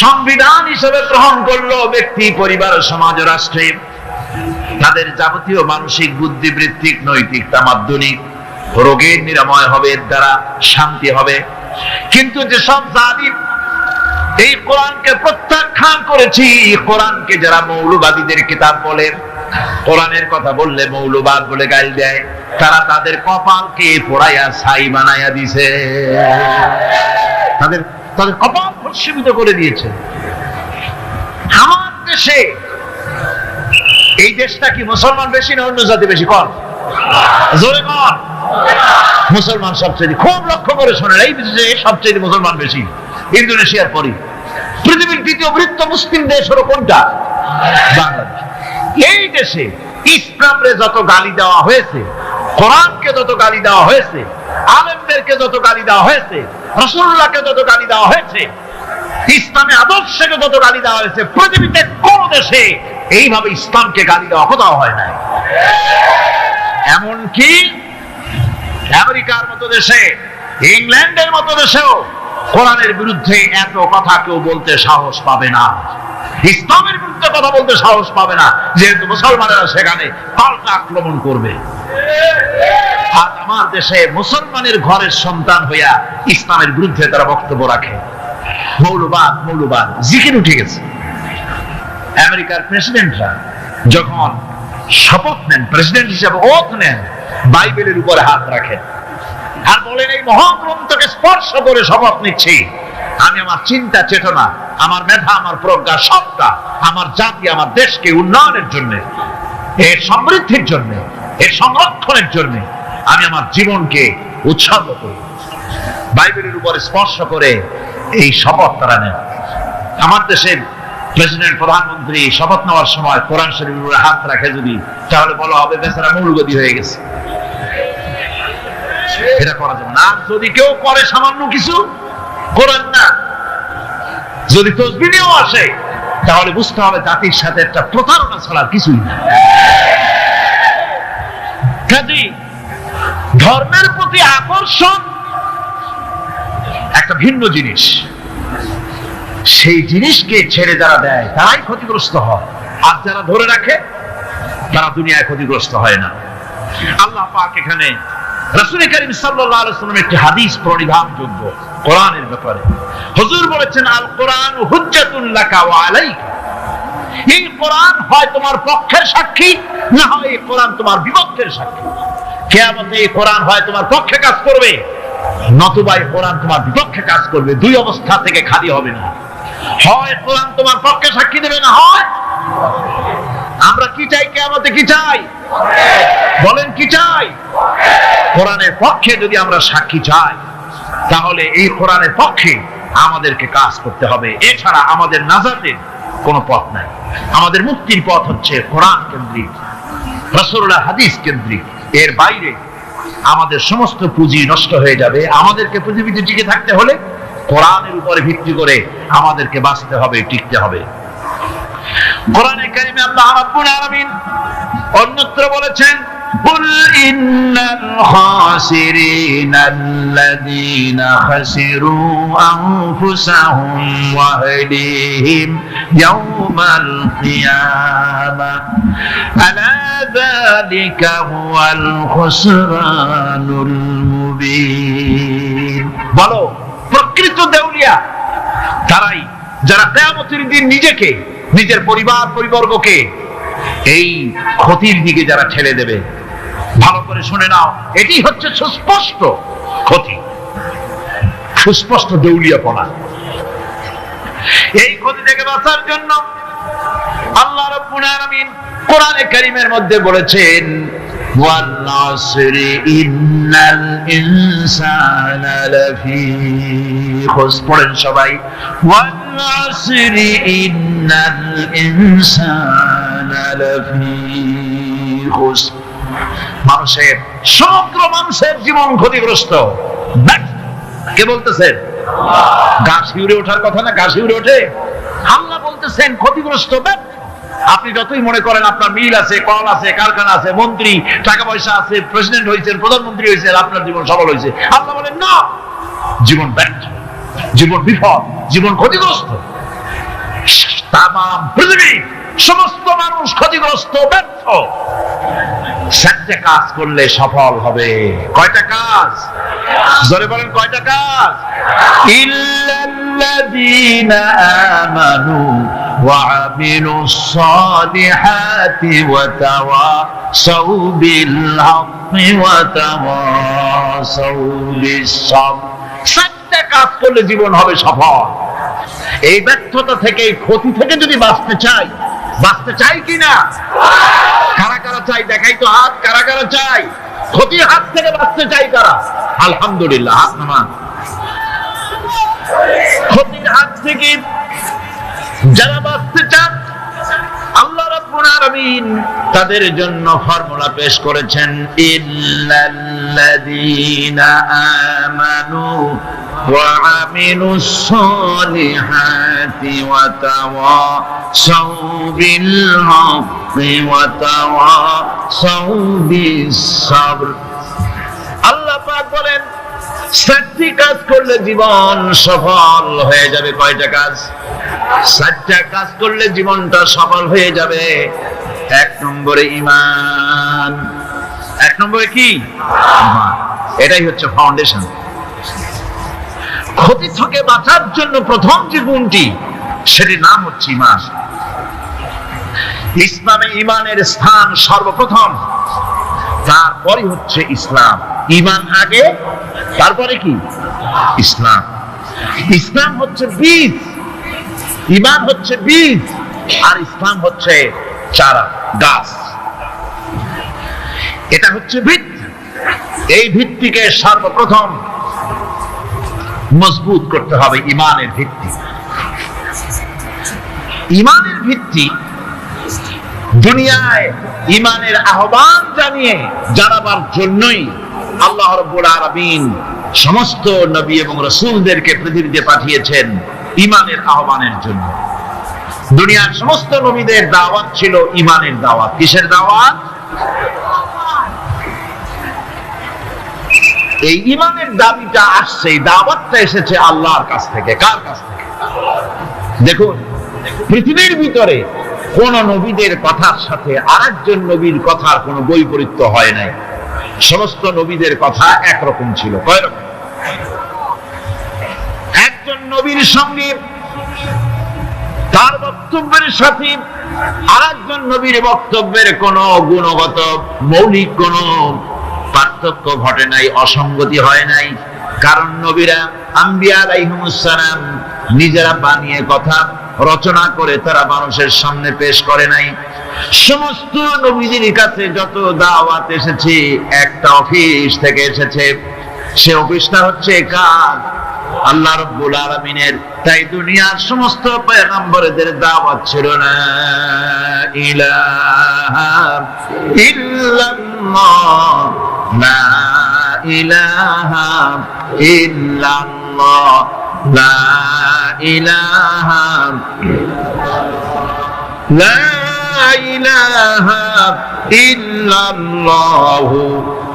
সংবিধান হিসাবে গ্রহণ করলো, ব্যক্তি, পরিবার, সমাজ, রাষ্ট্রে তাদের যাবতীয় মানসিক, বুদ্ধিবৃত্তিক, নৈতিক, তামাদ্দুনিক রোগের নিরাময় হবে, এর দ্বারা শান্তি হবে। কিন্তু যেসব জালিম এই কোরআনকে প্রত্যাখ্যান করেছি, কোরআনকে যারা মৌলবাদীদের কিতাব বলে, কোরআনের কথা বললে মৌলবাদ বলে গালি দেয়, তারা তাদের কপালকে পোড়াইয়া ছাই বানাইয়া দিছে, তাদের কপাল ভস্মীভূত করে দিয়েছে। আমার দেশে, এই দেশটা কি মুসলমান বেশি না অন্য জাতি বেশি? কর জোরে কর। মুসলমান সবচেয়ে, খুব লক্ষ্য করে শোনেন, এই দেশে সবচেয়ে মুসলমান বেশি, ইন্দোনেশিয়ার পরে। পৃথিবীর দ্বিতীয় বৃহত্তম মুসলিম দেশ হলো কোনটা? বাংলাদেশ। এই দেশে ইসলামকে যত গালি দেওয়া হয়েছে, কোরআনকে যত গালি দেওয়া হয়েছে, আলেমদেরকে যত গালি দেওয়া হয়েছে, রাসূলুল্লাহকে যত গালি দেওয়া হয়েছে, ইসলামে আদর্শকে যত গালি দেওয়া হয়েছে, পৃথিবীতে কোন দেশে এইভাবে ইসলামকে গালি দেওয়া কোথাও হয় না। এমনকি আমেরিকার মতো দেশে, ইংল্যান্ডের মতো দেশেও কোরআনের বিরুদ্ধে এত কথা কেউ বলতে সাহস পাবে না, ইসলামের বিরুদ্ধে কথা বলতে সাহস পাবে না, যেহেতু মুসলমানেরা সেখানে পাল্টা আক্রমণ করবে। আজ আমার দেশে মুসলমানের ঘরের সন্তান হইয়া ইসলামের বিরুদ্ধে তারা বক্তব্য রাখে, মৌলবাদ জিকির উঠে গেছে। আমেরিকার প্রেসিডেন্টরা যখন শপথ নেন, প্রেসিডেন্ট হিসেবে ওথ নেন, বাইবেলের উপরে হাত রাখেন আর বলেন, এই মহাগ্রন্থকে স্পর্শ করে শপথ নিচ্ছি, আমি আমার চিন্তা চেতনা, আমার মেধা, আমার প্রজ্ঞা, সবটা আমার জাতি, আমার দেশকে উন্নয়নের জন্য, এর সমৃদ্ধির জন্য, এর সংরক্ষণের জন্য আমি আমার জীবনকে উৎসর্গ করি। বাইবেলের উপরে স্পর্শ করে এই শপথ তারা নেন। আমার দেশের প্রেসিডেন্ট, প্রধানমন্ত্রী শপথ নেওয়ার সময় কোরআন শরীফের উপরে হাত রাখে যদি, তাহলে বলা হবে বেচারা মৌলবাদী হয়ে গেছে। এটা করা যাবে না। আর যদি কেউ করে সামান্য কিছু করেন না, যদি তসবিহ নিয়েও আসে, তাহলে বুঝতে হবে জাতির সাথে একটা প্রতারণা ছাড়া কিছুই না। কাজেই ধর্মের প্রতি আকর্ষণ একটা ভিন্ন জিনিস, সেই জিনিসকে ছেড়ে যারা দেয় তারাই ক্ষতিগ্রস্ত হয়, আর যারা ধরে রাখে তারা দুনিয়ায় ক্ষতিগ্রস্ত হয় না। আল্লাহ পাক এখানে রাসূল করিম সাল্লাল্লাহু আলাইহি ওয়াসাল্লাম একটি হাদিস প্রণিধানযোগ্য কোরআনের ব্যাপারে। হুজুর বলেছেন, আল কোরআন হুজ্জাতুন লাকা ওয়া আলাইকা। এই কোরআন হয় তোমার পক্ষের সাক্ষী, না হয় এই কোরআন তোমার বিপক্ষের সাক্ষী। কিয়ামতে এই কোরআন হয় তোমার পক্ষে কাজ করবে, নতুবা এই কোরআন তোমার বিপক্ষে কাজ করবে। দুই অবস্থা থেকে খালি হবে না, হয় কোরআন তোমার পক্ষে সাক্ষী দেবে, না হয়। আমরা কি চাই? কিয়ামতে কি চাই? বলেন কি চাই? কোরআনের পক্ষে যদি আমরা সাক্ষী চাই, তাহলে এই কোরআনের পক্ষে আমাদেরকে কাজ করতে হবে। এছাড়া আমাদের নাজাতের কোনো পথ নাই। আমাদের মুক্তির পথ হচ্ছে কোরআন কেন্দ্রিক, রাসূলুল্লাহ হাদিস কেন্দ্রিক। এর বাইরে আমাদের সমস্ত পুঁজি নষ্ট হয়ে যাবে। আমাদেরকে পৃথিবীতে টিকে থাকতে হলে কোরআনের উপরে ভিত্তি করে আমাদেরকে বাঁচতে হবে, টিকতে হবে। কোরআনে কারিমে আল্লাহ রাব্বুল আলামিন অন্যত্র বলেছেন, কুল ইন্নাল খাসিরিনাল্লাযীনা খাসিরু আনফুসাহুম ওয়া আহলিহিম ইয়াওমাল কিয়ামাহ আলা যালিকা হুয়াল খুসরানুল মুবিন। বলো, প্রকৃত দেউলিয়া তারাই যারা কিয়ামতের দিন নিজেকে, নিজের পরিবার পরিবর্গকে এই ক্ষতির দিকে যারা ঠেলে দেবে। ভালো করে শুনে নাও, এটি হচ্ছে সুস্পষ্ট ক্ষতি, সুস্পষ্ট দেউলিয়াপনা। এই ক্ষতি থেকে বাঁচার জন্য আল্লাহ রাব্বুল আলামিন কোরআনে কারীমের মধ্যে বলেছেন, ওয়াল আসরি ইন্নাল ইনসানা লাফি খুস। পড়েন সবাই, ওয়াল আসরি ইন্নাল ইনসানা লাফি খুস। মানুষের, সমগ্র মানুষের জীবন ক্ষতিগ্রস্ত। কে বলতেছেন? গা শিউরে ওঠার কথা না? গা শিউরে ওঠে। আল্লাহ বলতেছেন ক্ষতিগ্রস্ত। আপনি যতই মনে করেন আপনার মিল আছে, কল আছে, কারখানা আছে, মন্ত্রী, টাকা পয়সা আছে, প্রেসিডেন্ট হয়েছেন, প্রধানমন্ত্রী হয়েছেন, আপনার জীবন সফল হয়েছে, আল্লাহ বলেন না, জীবন ব্যর্থ, জীবন বিফল, জীবন ক্ষতিগ্রস্ত। তাম পৃথিবী সমস্ত মানুষ ক্ষতিগ্রস্ত, ব্যর্থ। চারটে কাজ করলে সফল হবে। কয়টা কাজ? জোরে বলেন, কয়টা কাজ? ইল্লাল্লাযীনা আমানু ওয়া আমিলুস সালিহাতি ওয়া তাওয়াসাউ বিল হাক্কি ওয়া তাওয়াসাউ বিস সাবর। চারটে কাজ করলে জীবন হবে সফল। এই ব্যর্থতা থেকে, এই ক্ষতি থেকে যদি বাঁচতে চাই কিনা? কারা কারা চাই? দেখাই তো হাত। কারা কারা চাই? ক্ষতির হাত থেকে বাঁচতে চাই কারা? আলহামদুলিল্লাহ, হাত নামান। ক্ষতির হাত থেকে যারা বাঁচতে চান, আল্লাহ রাব্বুল আলামিন তাদের জন্য ফর্মুলা পেশ করেছেন, ইল্লাল্লাযীনা আমানু ওয়া আমিলুস সালিহাতি ওয়া তাওয়াসাউ বিল হাক্কি ওয়া তাওয়াসাউ বিস সাবর। আল্লাহ পাক বলেন, চারটি কাজ করলে জীবন সফল হয়ে যাবে। কয়টা কাজ? চারটা কাজ করলে জীবনটা সফল হয়ে যাবে। এক নম্বরে ঈমান। এক নম্বরে কি? ঈমান। এটাই হচ্ছে ফাউন্ডেশন। ক্ষতি থেকে বাঁচার জন্য প্রথম যে গুণটি, সেটির নাম হচ্ছে ঈমান। ইসলামে ঈমানের স্থান সর্বপ্রথম, তারপরে হচ্ছে ইসলাম। ঈমান আগে, তারপরে কি? ইসলাম। ইসলাম হচ্ছে বীজ, ঈমান হচ্ছে বীজ, আর ইসলাম হচ্ছে চারা, গাছ। এটা হচ্ছে ভিত্তি। এই ভিত্তিকে সর্বপ্রথম মজবুত করতে হবে। ঈমানের ভিত্তি, ঈমানের ভিত্তি দুনিয়ায় ঈমানের আহ্বান জানাবার জন্যই আল্লাহ রাব্বুল আলামিন সমস্ত নবী এবং রাসূলদেরকে পৃথিবীতে পাঠিয়েছেন ঈমানের আহ্বানের জন্য। দুনিয়ার সমস্ত নবীদের দাওয়াত ছিল ঈমানের দাওয়াত। কিসের দাওয়াত? এই ঈমানের দাবিটা আসছে, এই দাওয়াতটা এসেছে আল্লাহর কাছ থেকে। কার কাছ থেকে? দেখুন, পৃথিবীর ভিতরে কোন নবীদের কথার সাথে আরেকজন নবীর কথার কোন বৈপরীত্য হয় নাই। সমস্ত নবীদের কথা একরকম ছিল। কয় রকম? একজন নবীর সঙ্গে তার বক্তব্যের সাথে আরেকজন নবীর বক্তব্যের কোন গুণগত মৌলিক কোন পার্থক্য ঘটে নাই, অসঙ্গতি হয় নাই। কারণ নবীরা আম্বিয়া আলাইহিমুস সালাম নিজেরা বানিয়ে কথা রচনা করে তারা মানুষের সামনে পেশ করে নাই। সমস্ত নবীদের কাছে যত দাওয়াত এসেছে একটা অফিস থেকে এসেছে। সে অফিসটা হচ্ছে কার? আল্লাহ রাব্বুল আলামিনের। তাই দুনিয়ার সমস্ত পয়গম্বরদের দাওয়াত ছিল না ইলাহা ইল্লাল্লাহ, লা ইলাহা ইল্লাল্লাহ, লা ইলাহা লা ইলাহা ইল্লাল্লাহ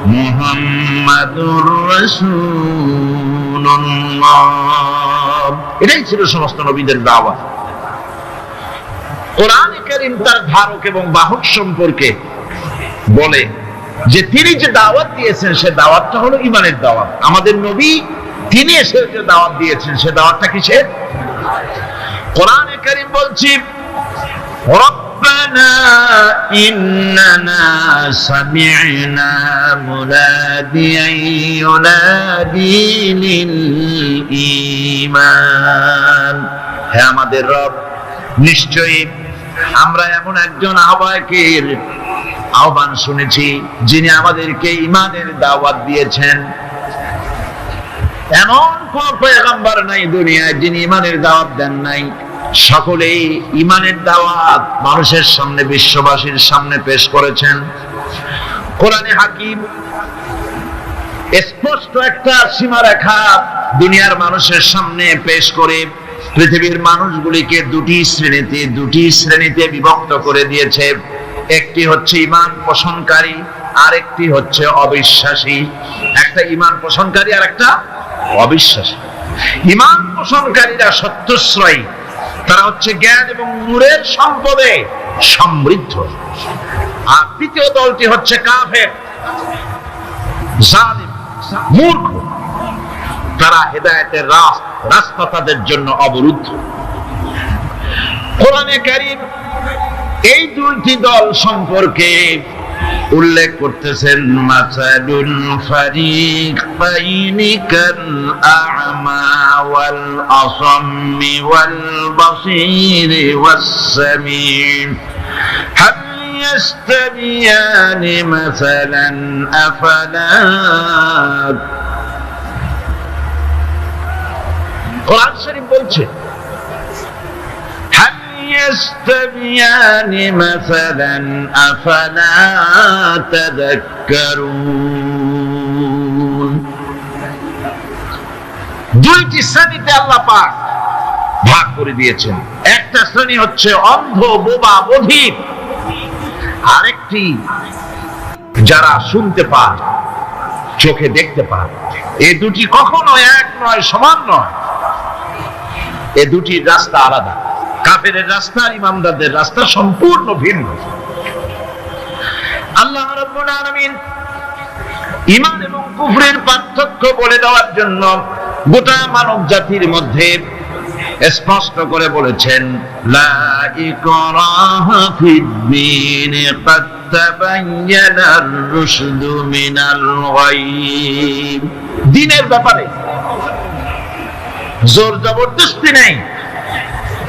মুহাম্মাদুর রাসূলুল্লাহ। এটাই ছিল সমস্ত নবীদের দাওয়াত। কোরআনে কারীম তার ধারক এবং বাহক সম্পর্কে বলে যে তিনি যে দাওয়াত দিয়েছেন সে দাওয়াতটা হলো ঈমানের দাওয়াত। আমাদের নবী তিনি এসে যে দাওয়াত দিয়েছেন সে দাওয়াতটা কিসের? কোরআনে কারীম বলছি ربنا إننا سمعنا مناديا ينادي للإيمان। হে আমাদের রব, নিশ্চয়ই আমরা এমন একজন আহ্বায়কের আহ্বান শুনেছি যিনি আমাদেরকে ঈমানের দাওয়াত দিয়েছেন। এমন কোন পয়গম্বর নাই দুনিয়ায় যিনি ঈমানের দাওয়াত দেন নাই। সকলেই ঈমানের দাওয়াত মানুষের সামনে, বিশ্ববাসীর সামনে পেশ করেছেন। কোরআনে হাকিম স্পষ্ট একটা সীমারেখা দুনিয়ার মানুষের সামনে পেশ করে পৃথিবীর মানুষগুলিকে দুটি শ্রেণীতে বিভক্ত করে দিয়েছে। একটি হচ্ছে ঈমান পোষণকারী, আরেকটি হচ্ছে অবিশ্বাসী। একটা ঈমান পোষণকারী আর একটা অবিশ্বাসী। ঈমান পোষণকারীরা সত্যশ্রয়ী, তারা হচ্ছে জ্ঞান এবং নূরের সম্পদে সমৃদ্ধ। আর তৃতীয় দলটি হচ্ছে কাফের, জালিম, মূর্খ। তারা হেদায়েতের রাস্তা তাদের জন্য অবরুদ্ধ। কোরআনে কারীম এই দুইটি দল সম্পর্কে উল্লেখ করতেছেন মাসালুল ফারিকাইনি কাল আ'মা ওয়াল আসাম্মি ওয়াল বাসীরি ওয়াস সামিম হাল ইয়াস্তাবিয়ানি মাসালান আফালা। কোরআন শরীফ বলছে يستويان مثلا أفلا تذكرون। দুইটি শ্রেণীতে আল্লাহ পাক ভাগ করে দিয়েছেন। একটা শ্রেণী হচ্ছে অন্ধ, বোবা, বধির। আরেকটি যারা শুনতে পায়, চোখে দেখতে পায়। এই দুটি কখনো এক নয়, সমান নয়। এই দুটি রাস্তা আলাদা। কাফেরের রাস্তা আর ইমানদারদের রাস্তা সম্পূর্ণ ভিন্ন। আল্লাহ রাব্বুল আলামিন ঈমান এবং কুফরের পার্থক্য বলে দেওয়ার জন্য গোটা মানব জাতির মধ্যে স্পষ্ট করে বলেছেন লা ইকরাহা ফিদ-দীন ক্বাদ তাবায়্যানার রুশদু মিনাল গাই। দ্বীনের ব্যাপারে জোর জবরদস্তি নেই।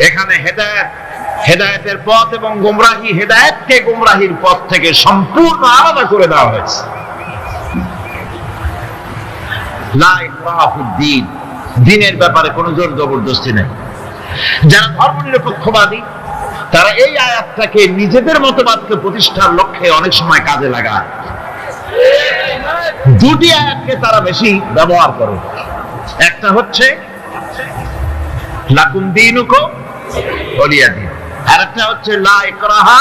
এখানে হেদায়েতের পথ এবং গোমরাহি, হেদায়েতকে গোমরাহির পথ থেকে সম্পূর্ণ আলাদা করে দেওয়া হয়েছে। লা ইকরাহা ফিদ-দীন, দ্বীনের ব্যাপারে কোনো জোর জবরদস্তি নেই। যারা ধর্মনিরপেক্ষবাদী তারা এই আয়াতটাকে নিজেদের মতবাদকে প্রতিষ্ঠার লক্ষ্যে অনেক সময় কাজে লাগায়। দুটি আয়াতকে তারা বেশি ব্যবহার করে। একটা হচ্ছে লাকুম দীনুকুম ওয়ালিয়া দীন, আর একটা হচ্ছে লা ইকরাহা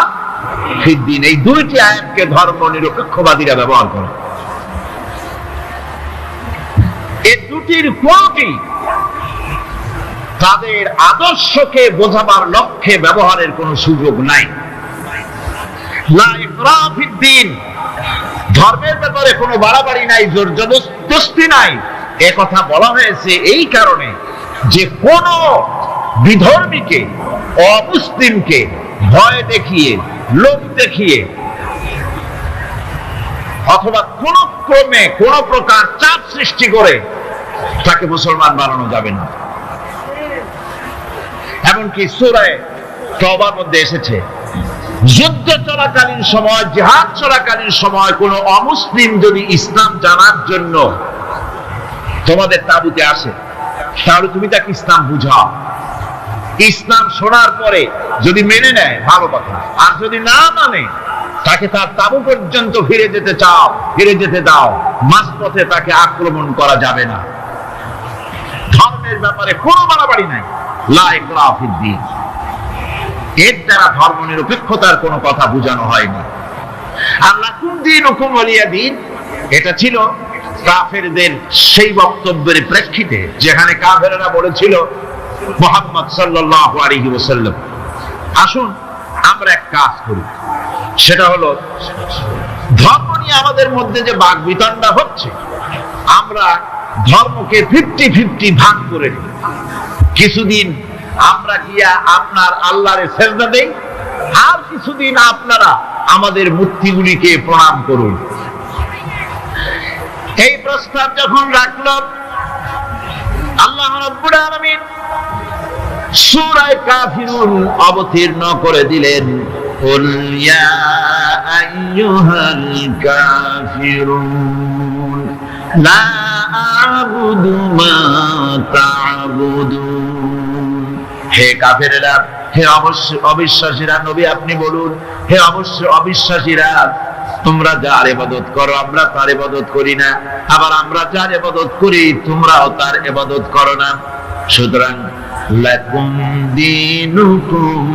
ফিদ্দিন। এই দুইটি আয়াতকে ধর্ম নিরপেক্ষবাদীরা ব্যবহার করে। এই দুটির কোনটি তাদের আদর্শকে বোঝাবার লক্ষ্যে ব্যবহারের কোনো সুযোগ নাই। লা ইকরাহা ফিদ্দিন, ধর্মের ব্যাপারে কোনো বাড়াবাড়ি নাই, জোর জবরদস্তি নাই। এ কথা বলা হয়েছে এই কারণে যে কোন বিধর্মীকে, অমুসলিমকে ভয় দেখিয়ে, লোভ দেখিয়ে অথবা কোন ক্রমে কোন প্রকার চাপ সৃষ্টি করে তাকে মুসলমান বানানো যাবে না। এমনকি সূরা তওবার মধ্যে এসেছে, যুদ্ধ চলাকালীন সময়, জিহাদ চলাকালীন সময় কোন অমুসলিম যদি ইসলাম জানার জন্য তোমাদের তাঁবুতে আসে, তাহলে তুমি তাকে ইসলাম বুঝাও। ইসলাম শোনার পরে যদি মেনে নেয় ভালো কথা, আর যদি না মানে তাকে তার তাঁবু পর্যন্ত ফিরে যেতে চাও, ফিরে যেতে দাও। মাঝপথে তাকে আক্রমণ করা যাবে না। ধর্মের ব্যাপারে কোনো বাড়াবাড়ি নাই। লা ইকরাহা ফিদ্দিন, এর দ্বারা ধর্ম নিরপেক্ষতার কোনো কথা বোঝানো হয়নি। আর লাকুম দীনুকুম ওয়ালিয়া দীন, এটা ছিল কাফেরদের সেই বক্তব্যের প্রেক্ষিতে যেখানে কাফেররা বলেছিল মুহাম্মদ সাল্লাল্লাহু আলাইহি ওয়াসাল্লাম, আসুন আমরা এক কাজ করি, সেটা হলো ধর্ম নিয়ে আমাদের মধ্যে যে বাকবিতণ্ডা হচ্ছে, আমরা ধর্মকে 50-50 ভাগ করে নিই। কিছুদিন আমরা গিয়া আপনার আল্লাহরে সেজদা দেই, আর কিছুদিন আপনারা আমাদের মূর্তিগুলিকে প্রণাম করুন। এই প্রস্তাব যখন রাখল, আল্লাহ রাব্বুল আলামিন সূরা কাফিরুন অবতীর্ণ করে দিলেন, কুল ইয়া আইয়ুহাল কাফিরুন লা আ'বুদু মা তা'বুদুন। হে কাফেরেরা, হে অবিশ্বাসীরা, নবী আপনি বলুন, হে অবিশ্বাসীরা, তোমরা যার ইবাদত করো আমরা তার ইবাদত করি না, আবার আমরা যার ইবাদত করি তোমরাও তার ইবাদত করো না। সুতরাং লাকুম দীনুকুম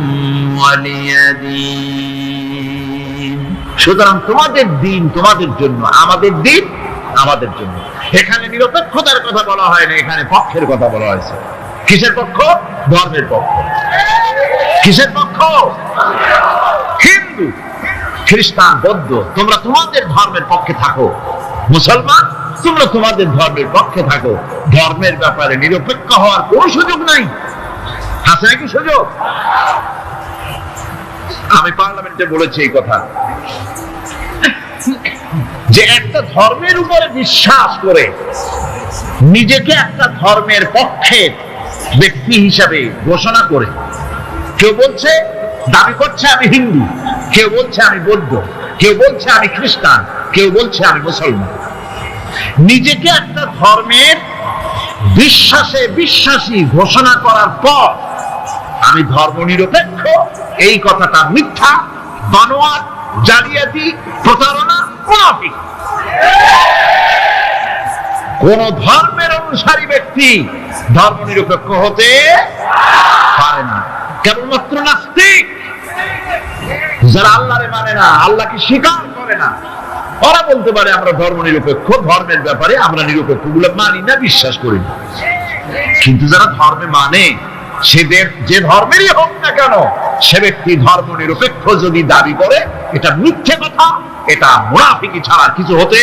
ওয়ালিয়া দীন, সুতরাং তোমাদের দিন তোমাদের জন্য, আমাদের দিন আমাদের জন্য। এখানে নিরপেক্ষতার কথা বলা হয় না, এখানে পক্ষের কথা বলা হয়েছে। কিসের পক্ষ? ধর্মের পক্ষ। কিসের পক্ষ? হিন্দু, খ্রিস্টান, বৌদ্ধ, তোমরা তোমাদের ধর্মের পক্ষে থাকো। মুসলমান, তোমরা তোমাদের ধর্মের পক্ষে থাকো। ধর্মের ব্যাপারে নিরপেক্ষ হওয়ার কোনো সুযোগ নাই। আছে নাকি সুযোগ? আমি পার্লামেন্টে বলেছি এই কথা, যে একটা ধর্মের উপরে বিশ্বাস করে নিজেকে একটা ধর্মের পক্ষের ব্যক্তি হিসাবে ঘোষণা করে কেউ বলছে, দাবি করছে আমি হিন্দু, কেউ বলছে আমি বৌদ্ধ, কেউ বলছে আমি খ্রিস্টান, কেউ বলছে আমি মুসলমান। নিজেকে একটা ধর্মের বিশ্বাসী ঘোষণা করার পর আমি ধর্ম নিরপেক্ষ, এই কথাটা মিথ্যা, বানোয়াট, জালিয়াতি, প্রতারণা, মুনাফিক। কোন ধর্মের অনুসারী ব্যক্তি ধর্ম নিরপেক্ষ হতে পারে না। কেবলমাত্র নাস্তিক, যারা আল্লাহরে মানে না, আল্লাহকে স্বীকার করে না, ওরা বলতে পারে আমরা ধর্ম নিরপেক্ষ, ধর্মের ব্যাপারে আমরা নিরপেক্ষ গুলো মানি না, বিশ্বাস করি না। কিন্তু যারা ধর্মে মানে, সে যে ধর্মেরই হোক না কেন, সে ব্যক্তি ধর্ম নিরপেক্ষ যদি দাবি করে, এটা মিথ্যে কথা, এটা মুনাফিকি ছাড়া কিছু হতে